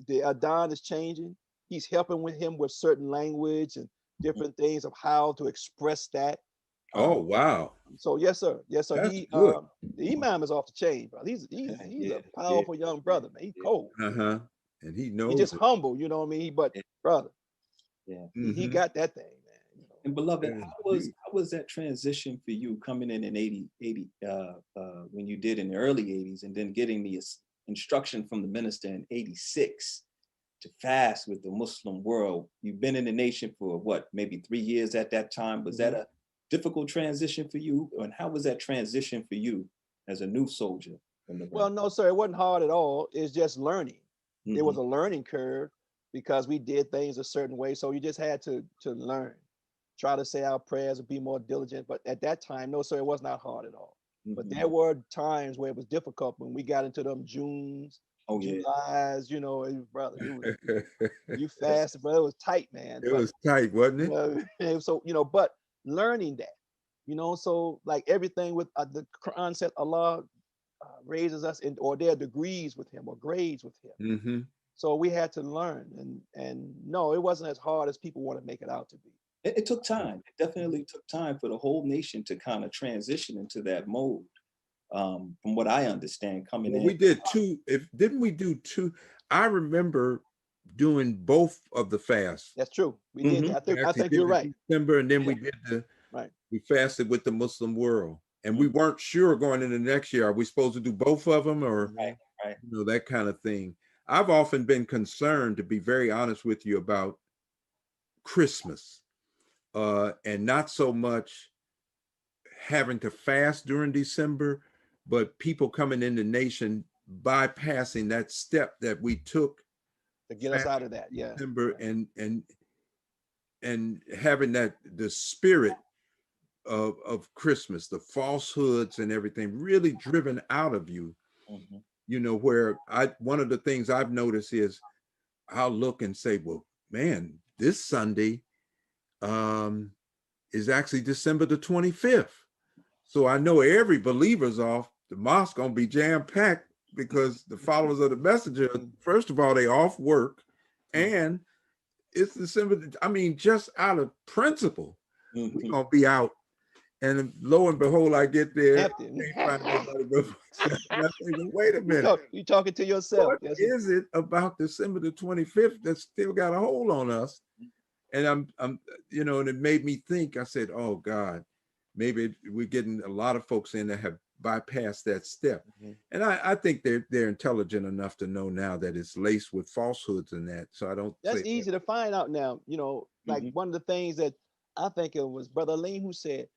Adhan is changing. He's helping with him with certain language and different things of how to express that. Oh, Um, wow. so yes, sir. Yes, sir. That's good. The imam is off the chain, bro. He's Yeah, a yeah, powerful young brother, man. He's yeah, cold. Uh-huh. And he He's knows just it. humble, you know what I mean? But yeah, brother, yeah. he Hmm. got that thing, man. And beloved, That is how was that transition for you coming in 80 when you did in the early 80s, and then getting the instruction from the minister in 86 to fast with the Muslim world? You've been in the nation for what, maybe 3 years at that time. Was that Mhm. a difficult transition for you? And how was that transition for you as a new soldier in the Well, ranks? no, sir, it wasn't hard at all. It's just learning. It Mm-hmm. was a learning curve because we did things a certain way. So you just had to learn, try to say our prayers and be more diligent. But at that time, no, sir, it was not hard at all. But Mm-hmm. there were times where it was difficult when we got into them Junes, Oh yeah. Julys, brother, it you Yes. fasted, but it was tight, man. But was tight, wasn't it? so but learning that, so like everything with the Quran said, Allah raises us in, or there are degrees with him or grades with him. Hmm. So we had to learn, and no, it wasn't as hard as people want to make it out to be. It took time. It definitely took time for the whole nation to kind of transition into that mode. from what I understand, coming Well, in. we did two. Didn't we do two? I remember doing both of the fasts. That's true. We did. I think you're right. December, and then Yeah. we did Right. we fasted with the Muslim world, and we weren't sure going into next year. Are we supposed to do both of them, or Right. you know, that kind of thing? I've often been concerned, to be very honest with you, about Christmas, and not so much having to fast during December, but people coming in the nation bypassing that step that we took To get us out of that. Yeah. December, and having that the spirit of Christmas, the falsehoods and everything really driven out of you. You know, where one of the things I've noticed is I'll look and say, well, man, this Sunday is actually December the 25th. So I know every believer's off. The mosque gonna be jam-packed because the followers of the messenger, first of all, they off work, and it's December. I mean, just out of principle, we're gonna be out. And lo and behold, I get there, can't find nobody but myself. And I think, well, wait a minute. You talking to yourself. What is it about December the 25th that still got a hold on us? And I'm, you know, and it made me think. I said, oh God, maybe we're getting a lot of folks in that have bypassed that step. And I think they're intelligent enough to know now that it's laced with falsehoods and that. So I don't. That's easy to find out now. You know, like one of the things that I think it was Brother Lean who said,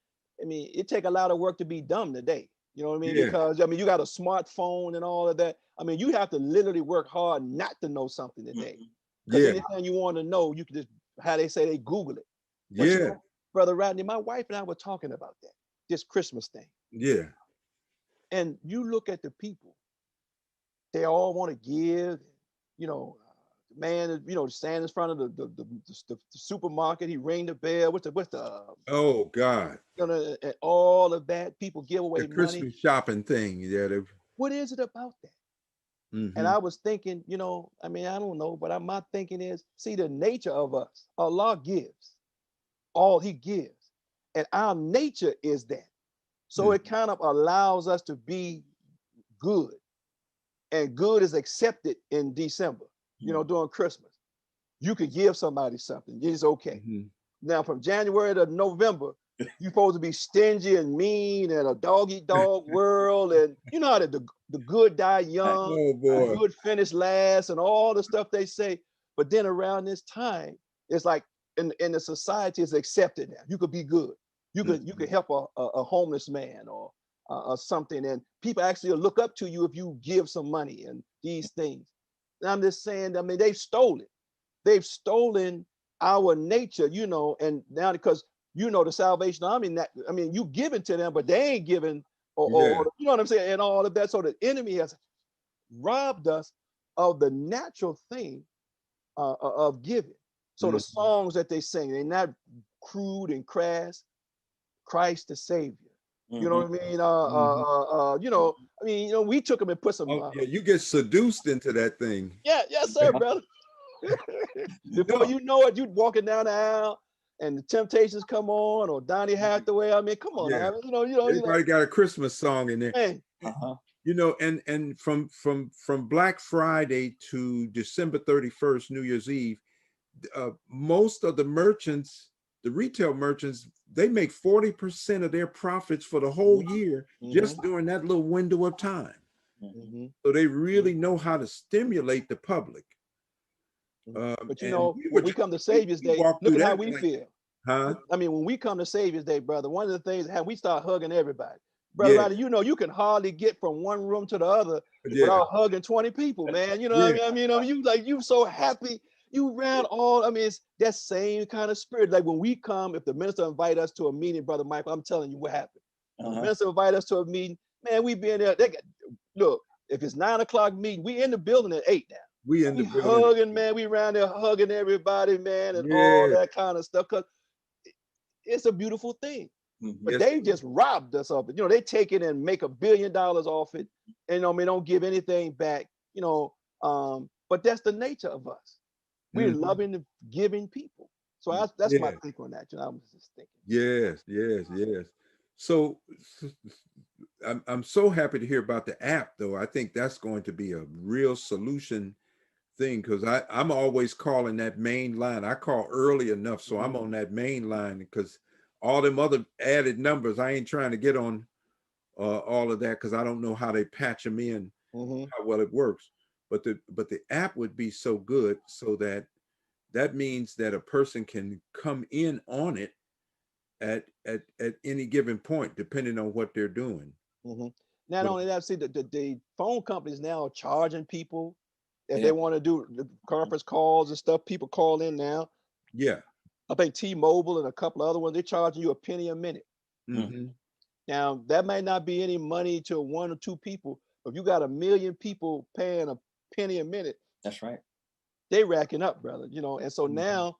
I mean, it take a lot of work to be dumb today. You know what I mean? Yeah. Because I mean, you got a smartphone and all of that. I mean, you have to literally work hard not to know something today. Because anything you want to know, you can just, how they say, they Google it. But you know, Brother Rodney, my wife and I were talking about that, this Christmas thing. Yeah. And you look at the people, they all want to give, you know, man, you know, stand in front of the supermarket, he ring the bell, what's the oh God, you know, and all of that, people give away the Christmas money. shopping thing. Yeah. What is it about that? And I was thinking, you know, I mean, I don't know, but my thinking is, see, the nature of us, Allah gives, all he gives. And our nature is that. So it kind of allows us to be good. And good is accepted in December, you know, during Christmas. You could give somebody something, it's okay. Now, from January to November, you're supposed to be stingy and mean and a dog-eat-dog world. And you know how the good die young, the good finish last, and all the stuff they say. But then around this time, it's like in the society, it's accepted now. You could be good. You could help a homeless man or something. And people actually look up to you if you give some money and these things. And I'm just saying, I mean, they've stolen. They've stolen our nature, you know, and now because you know the Salvation Army, I mean, you give it to them, but they ain't giving, or you know what I'm saying, and all of that. So the enemy has robbed us of the natural thing of giving. So the songs that they sing, they're not crude and crass. Christ the Savior. You know what I mean? You know, I mean, you know, we took them and put some. Yeah, you get seduced into that thing. Yeah, yes, sir, brother. Before you know it, you walking down the aisle and the Temptations come on, or Donny Hathaway. I mean, come on, I mean, you know, everybody got a Christmas song in there. Hey. You know, and from Black Friday to December 31st, New Year's Eve, most of the merchants, the retail merchants, they make 40% of their profits for the whole year just during that little window of time. So they really know how to stimulate the public. But you know, when we come to Savior's Day, look at how we feel. I mean, when we come to Savior's Day, brother, one of the things we start hugging everybody. Brother Rodney, you know, you can hardly get from one room to the other without hugging 20 people, man. You know what I mean? You so happy. You ran all, I mean, it's that same kind of spirit. Like when we come, if the minister invite us to a meeting, Brother Michael, I'm telling you what happened. The minister invite us to a meeting, man, we be in there. Look, if it's 9 o'clock meeting, we in the building at 8 now. We in the building. Hugging, man. We around there hugging everybody, man, and all that kind of stuff. Because it's a beautiful thing. But they just robbed us of it. You know, they take it and make $1 billion off it. And I mean, don't give anything back, you know. But that's the nature of us. We're loving and giving people. So that's my take on that. You know, I was just thinking. Yes. So I'm so happy to hear about the app, though. I think that's going to be a real solution thing, because I'm always calling that main line. I call early enough, so I'm on that main line, because all them other added numbers, I ain't trying to get on all of that, because I don't know how they patch them in, how well it works. But the app would be so good, so that means that a person can come in on it at any given point, depending on what they're doing. Not But only that, see the phone companies now are charging people if Yeah. they want to do the conference calls and stuff. People call in now. yeah. I think T-Mobile and a couple of other ones, they're charging you a penny a minute. Mm-hmm. Now that might not be any money to one or two people, but if you got a million people paying a penny a minute, That's right. they racking up, brother. You know, and so Mhm. now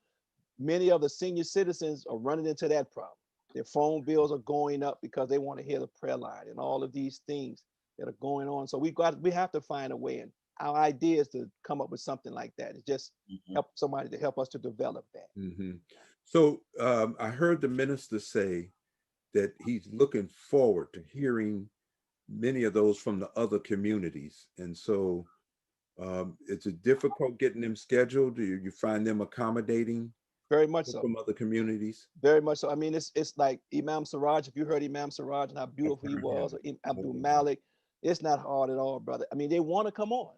many of the senior citizens are running into that problem. Their phone bills are going up because they want to hear the prayer line and all of these things that are going on. So we have to find a way. And our idea is to come up with something like that. It's just help somebody to help us to develop that. Mm-hmm. So I heard the minister say that he's looking forward to hearing many of those from the other communities. And so it's a difficult getting them scheduled. Do you find them accommodating Very much so. from other communities? Very much so. I mean, it's like Imam Siraj. If you heard Imam Siraj and how I've beautiful he heard was, or him. Abdul Oh, Malik, it's not hard at all, brother. I mean, they want to come on,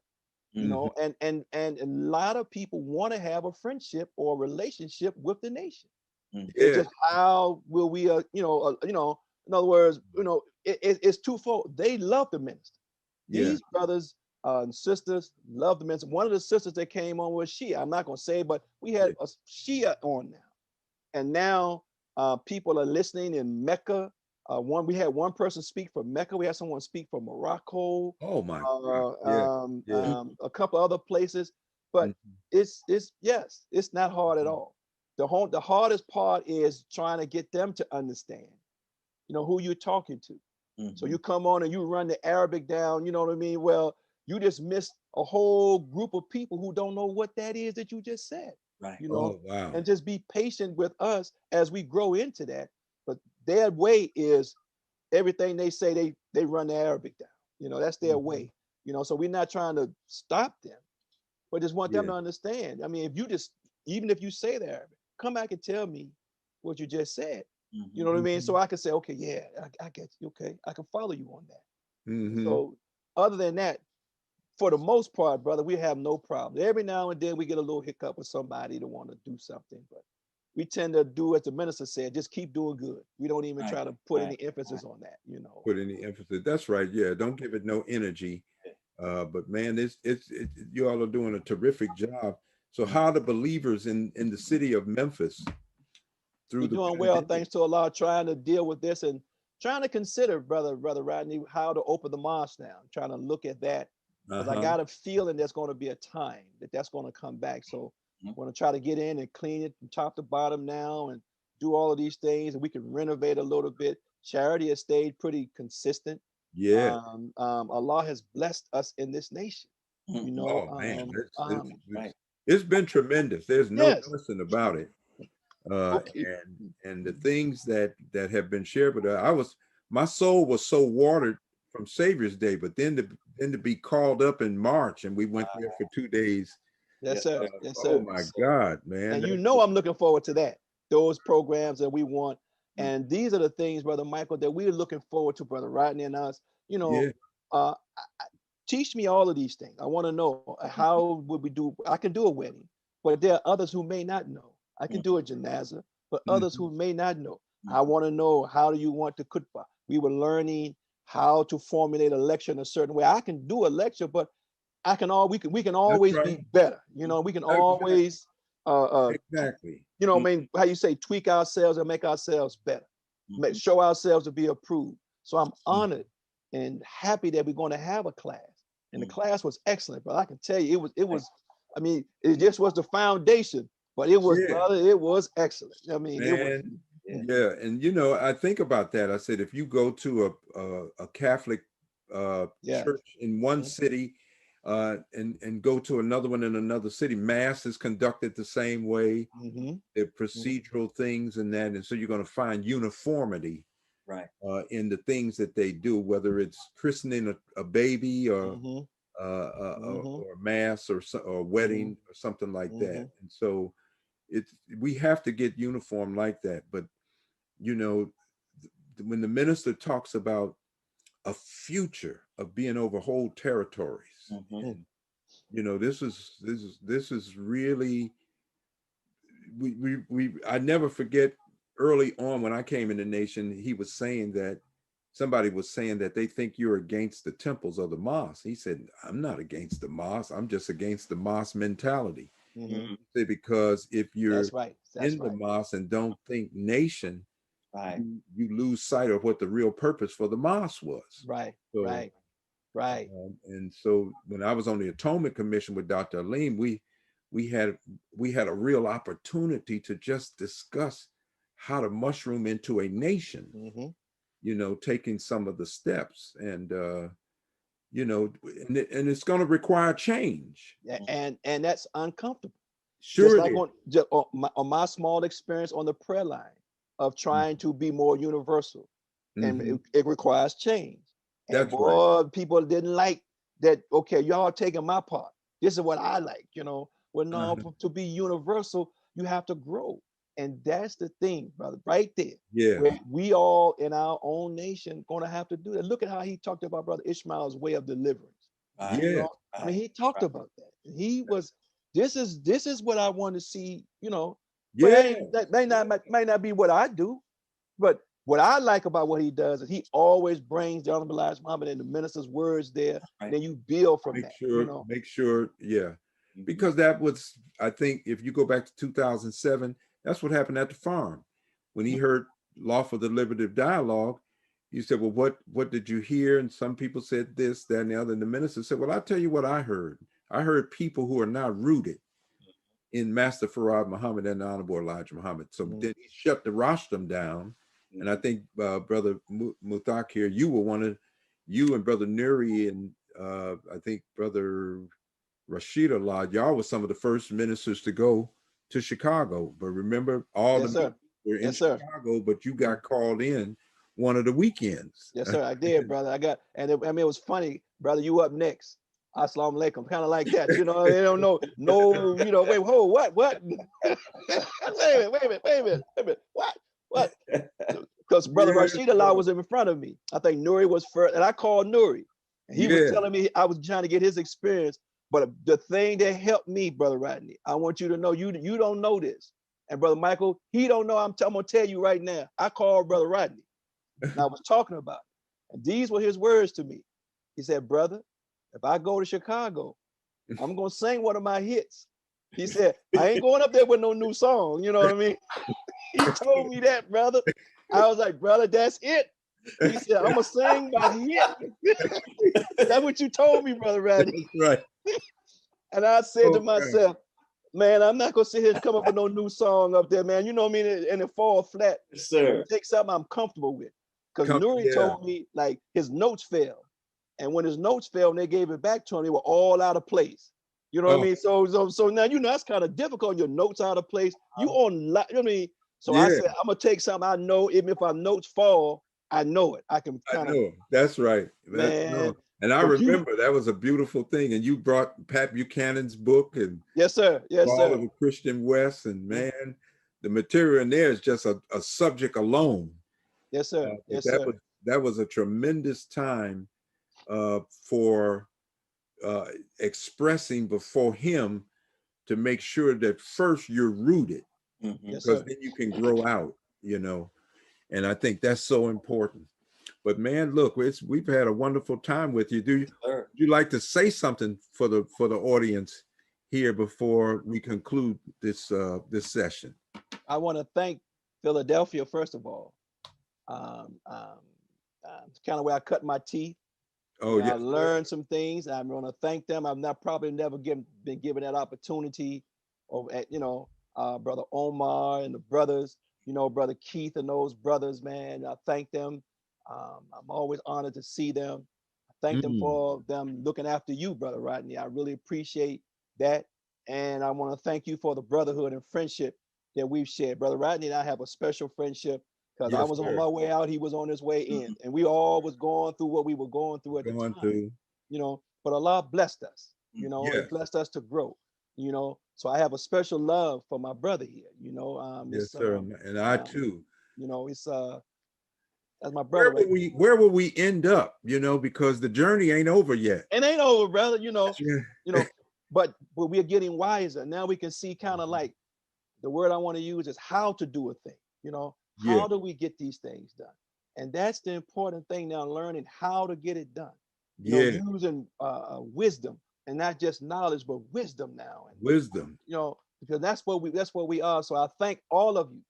you Mhm. know, and a lot of people want to have a friendship or a relationship with the nation. It's Yeah. just how will we, in other words, it's twofold. They love the minister. Yeah. These brothers and sisters love the minister. One of the sisters that came on was Shia. I'm not going to say, but we had a Shia on now. And now people are listening in Mecca. We had one person speak from Mecca. We had someone speak from Morocco. Oh my God. Yeah. Yeah. A couple other places. But Mhm. yes, it's not hard at all. The hardest part is trying to get them to understand, who you're talking to. So you come on and you run the Arabic down, you know what I mean? Well, you just missed a whole group of people who don't know what that is that you just said. Right. Oh wow. And just be patient with us as we grow into that. But their way is everything they say they run the Arabic down. That's their way. So we're not trying to stop them, but just want them Yeah. to understand. I mean, even if you say the Arabic, come back and tell me what you just said. You know what I mean? So I can say, okay, yeah, I get you. Okay, I can follow you on that. Mm-hmm. So other than that, for the most part, brother, we have no problem. Every now and then we get a little hiccup with somebody to want to do something, but we tend to do as the minister said, just keep doing good. We don't even try to put any emphasis on that. Put any emphasis. That's right. Yeah. Don't give it no energy. But man, you all are doing a terrific job. So how are the believers in the city of Memphis through We're the doing well, pandemic? thanks to Allah, trying to deal with this and trying to consider, brother Rodney, how to open the mosque now. I'm trying to look at that because I got a feeling there's going to be a time that's going to come back. So I'm going to try to get in and clean it from top to bottom now and do all of these things, and we can renovate a little bit. Charity has stayed pretty consistent. Yeah. Allah has blessed us in this nation. Oh man, Right. it's been tremendous. There's no Yes. question about it. Okay. And the things that have been shared with us, my soul was so watered from Savior's Day, but then to be called up in March, and we went there for 2 days. Yes, sir. Yes, Oh sir. my God, man. And I'm looking forward to that. Those programs that we want. And these are the things, Brother Michael, that we're looking forward to, Brother Rodney and us. Yeah. Teach me all of these things. I want to know how would we do. I can do a wedding, but there are others who may not know. I can do a janaza, but others who may not know. I want to know, how do you want to khutbah? We were learning how to formulate a lecture in a certain way. I can do a lecture, but we can That's always right. be better. We can always Exactly. I mean, how you say, tweak ourselves and make ourselves better, show ourselves to be approved. So I'm honored and happy that we're going to have a class. And the class was excellent, but I can tell you, I mean, it just was the foundation, but it was, Yeah, brother, it was excellent. I mean, it was. man. Yeah. And I think about that. I said, if you go to a Catholic Yeah. church in one city, and go to another one in another city, mass is conducted the same way. The procedural things and that, and so you're going to find uniformity Right. in the things that they do, whether it's christening a baby Mm-hmm. Mm-hmm. or mass or Mm-hmm. wedding or something like that. Mm-hmm. And so it's we have to get uniform like that. But you know, when the minister talks about a future of being over whole territories, Mm-hmm. and you know, this is really we I never forget early on when I came in the nation, he was saying that somebody was saying that they think you're against the temples of the mosque. He said, I'm not against the mosque. I'm just against the mosque mentality. Mm-hmm. Mm-hmm. He said, because if you're That's right. That's in the right. mosque and don't think nation, Right. you lose sight of what the real purpose for the mosque was. Right. So, Right. Right. and so when I was on the Atonement Commission with Dr. Aleem, we had we had a real opportunity to just discuss how to mushroom into a nation, Mm-hmm. you know, taking some of the steps, and you know, and it's going to require change. And that's uncomfortable. Just Sure it like is. on my small experience on the prayer line of trying to be more universal, and Mhm. it requires change. And That's right. boy, people didn't like that. Okay, y'all taking my part. This is what I like, Well, no, Uh-huh. to be universal, you have to grow. And that's the thing, brother, right there. Yeah. Where we all in our own nation gonna have to do that. Look at how he talked about Brother Ishmael's way of deliverance. Right. You Yeah. know, I mean, Right. he talked Right. about that. He was this is what I want to see, but Yeah. that may not be what I do, but what I like about what he does is he always brings the Honorable Elijah Muhammad and the minister's words there. Right. Then you build from Make that, sure, make sure, yeah. Mm-hmm. Because that was, I think, if you go back to 2007, that's what happened at the farm. When he heard lawful deliberative dialogue, he said, well, what did you hear? And some people said this, that, and the other. And the minister said, well, I'll tell you what I heard. I heard people who are not rooted in Master Farad Muhammad and the Honorable Elijah Muhammad. So Mhm. then he shut the rostrum down. And I think Brother Muthakkir, you and Brother Nuri and I think Brother Rashid Allah, y'all were some of the first ministers to go to Chicago. But remember, all the Yes, sir. ministers were in Yes, sir. Chicago, but you got called in one of the weekends. Yes, sir. I did, brother. It was funny, brother. You up next? Assalamu alaikum. Kind of like that, They don't know, no, Wait, hold, what? Wait a minute, wait a minute. What? Because Brother Yeah, Rashid Allah was in front of me. I think Nuri was first, and I called Nuri, and he was yeah. telling me I was trying to get his experience. But the thing that helped me, Brother Rodney, I want you to know, you don't know this, and Brother Michael, he don't know. I'm gonna tell you right now. I called Brother Rodney, and I was talking about it, and these were his words to me. He said, "Brother, if I go to Chicago, I'm gonna sing one of my hits." He said, "I ain't going up there with no new song." You know what I mean? He told me that, brother. I was like, "Brother, that's it." He said, "I'm gonna sing my hit." That's what you told me, Brother Rodney. Right. And I said to Okay. myself, "Man, I'm not gonna sit here and come up with no new song up there, man. You know what I mean? And it fall flat. Yes, sir. Take something I'm comfortable with." Because Nuri Yeah. told me like his notes fell. And when his notes fell and they gave it back to him, they were all out of place. You know what I Oh, mean? So now that's kind of difficult. Your notes out of place. You know what I mean? So I yeah. said, I'm gonna take something I know, even if our notes fall, I know it. I can I kind of, know. That's right. man. And I But remember that was a beautiful thing. And you brought Pat Buchanan's book and yes, sir. Yes, all of sir. the Christian West. And man, the material in there is just a subject alone. Yes, sir. But Yes, sir. that was a tremendous time for expressing before him to make sure that first you're rooted, Mm-hmm. Yes, because sir. then you can grow out, And I think that's so important. But man, look, we've had a wonderful time with you. Would you like to say something for the audience here before we conclude this session? I want to thank Philadelphia first of all. It's kind of where I cut my teeth. Oh, I yes, learned some things. I'm going to thank them. I've probably never been given that opportunity. Or Brother Omar and the brothers, Brother Keith and those brothers, man. I thank them. I'm always honored to see them. I thank them for them looking after you, Brother Rodney. I really appreciate that. And I want to thank you for the brotherhood and friendship that we've shared. Brother Rodney and I have a special friendship because I Yes, was on sir. my way out, he was on his way in, and we all was going through what we were going through at the Going time, through. you know. But Allah blessed us, you know, Yes. it blessed us to grow, you know. So I have a special love for my brother here, you know. Yes, sir. And I too. You know, that's my Where brother will right we where will we end up? You know, because the journey ain't over yet. there. It ain't over, brother, you know, Yeah. you know, but we're getting wiser. Now we can see kind of like the word I want to use is how to do a thing, you know, Yeah. how do we get these things done? And that's the important thing now, learning how to get it done, you know, Yeah. using wisdom and not just knowledge, but wisdom now. And, Wisdom. you know, because that's what we are. So I thank all of you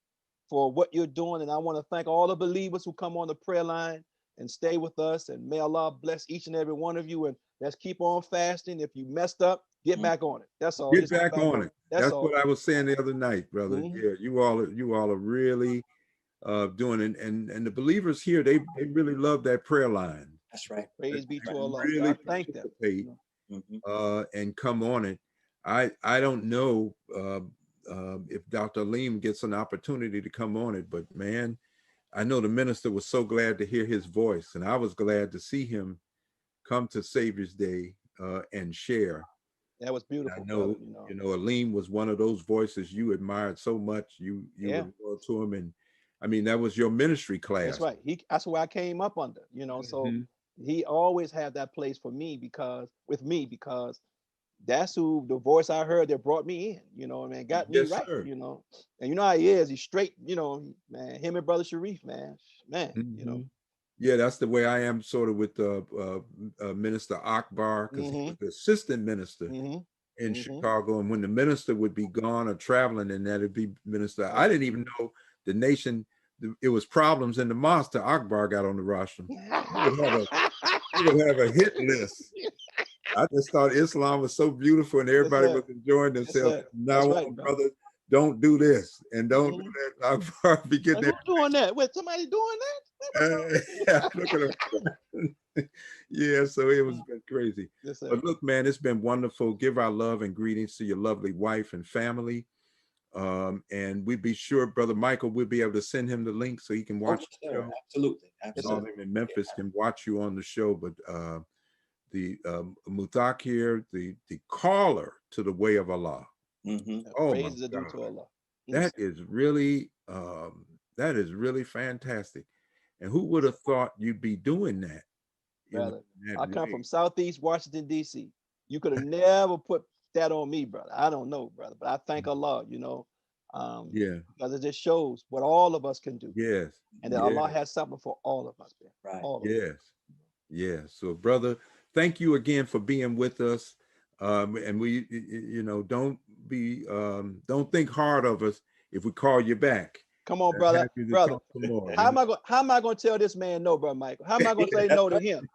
for what you're doing. And I want to thank all the believers who come on the prayer line and stay with us. And may Allah bless each and every one of you. And let's keep on fasting. If you messed up, get back on it. That's all. Get Just back on it. That's That's all. what I was saying the other night, brother. Mhm. Yeah, you all are really doing it. And the believers here, they really love that prayer line. That's right. Praise be They to Allah. really I thank them. participate Mhm. and come on it. I don't know if Dr. Aleem gets an opportunity to come on it, but man, I know the minister was so glad to hear his voice, and I was glad to see him come to Savior's Day and share. That was beautiful, I brother. know, Aleem was one of those voices you admired so much. You Yeah, were loyal to him, and I mean that was your ministry class. that's right. That's where I came up under, you know. So Mhm. he always had that place for me because that's who the voice I heard that brought me in, you know, and got me Yes, right, sir. you know. And you know how he is, he's straight, you know, man, him and brother Sharif, man, you know. Mhm. Yeah, that's the way I am sort of with Minister Akbar, because he Mm-hmm. was the assistant minister Mm-hmm. in Mm-hmm. Chicago. And when the minister would be gone or traveling, and that'd be minister. I Right. didn't even know the nation, it was problems in the mosque till Akbar got on the rostrum. He would have a hit list. I just thought Islam was so beautiful and Yes, everybody sir. was enjoying Yes, themselves. sir. That's Now right, on, brother. brother, don't do this and don't do Mm-hmm. that. Akbar be getting And that. who's doing that? Wait, somebody doing Yeah, that? look at him. Yeah, so it was been crazy. Yes, sir. But look, man, it's been wonderful. Give our love and greetings to your lovely wife and family. And we'd be sure, Brother Michael, we'll be able to send him the link so he can watch the Sir. show. Absolutely. And Yes, all sir. them in Memphis can watch you on the show. But the Muthakkir, the caller to the way of Allah. Mm-hmm. Oh my Praises are due God. to Allah. That is really fantastic. And who would have thought you'd be doing that? Brother, In I that come way. from Southeast Washington, D.C. You could have never put that on me, brother. I don't know, brother, but I thank Allah, you know, Yeah. because it just shows what all of us can do. Yes. And that Allah has something for all of us, man. Right. All of us. Yes. Yes. So, brother, thank you again for being with us. And we, don't think hard of us if we call you back. Come on, brother. Happy to Brother, talk some more. how am I gonna tell this man no, brother Michael? How am I gonna say no to him?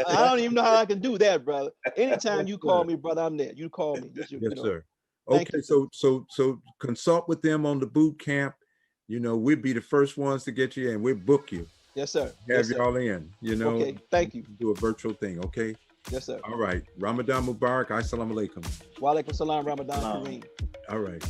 I don't even know how I can do that, brother. Anytime you call me, brother, I'm there. You call me. Just, Yes, you know. sir. Thank Okay, you. so consult with them on the boot camp. We'd be the first ones to get you in. We'll book you. Yes, sir. Have Yes, sir. y'all in. Okay, thank you. Do a virtual thing. Okay. Yes, sir. All right. Ramadan Mubarak. Assalamu alaikum. Wa alaikum salam, Ramadan Kareem. All right.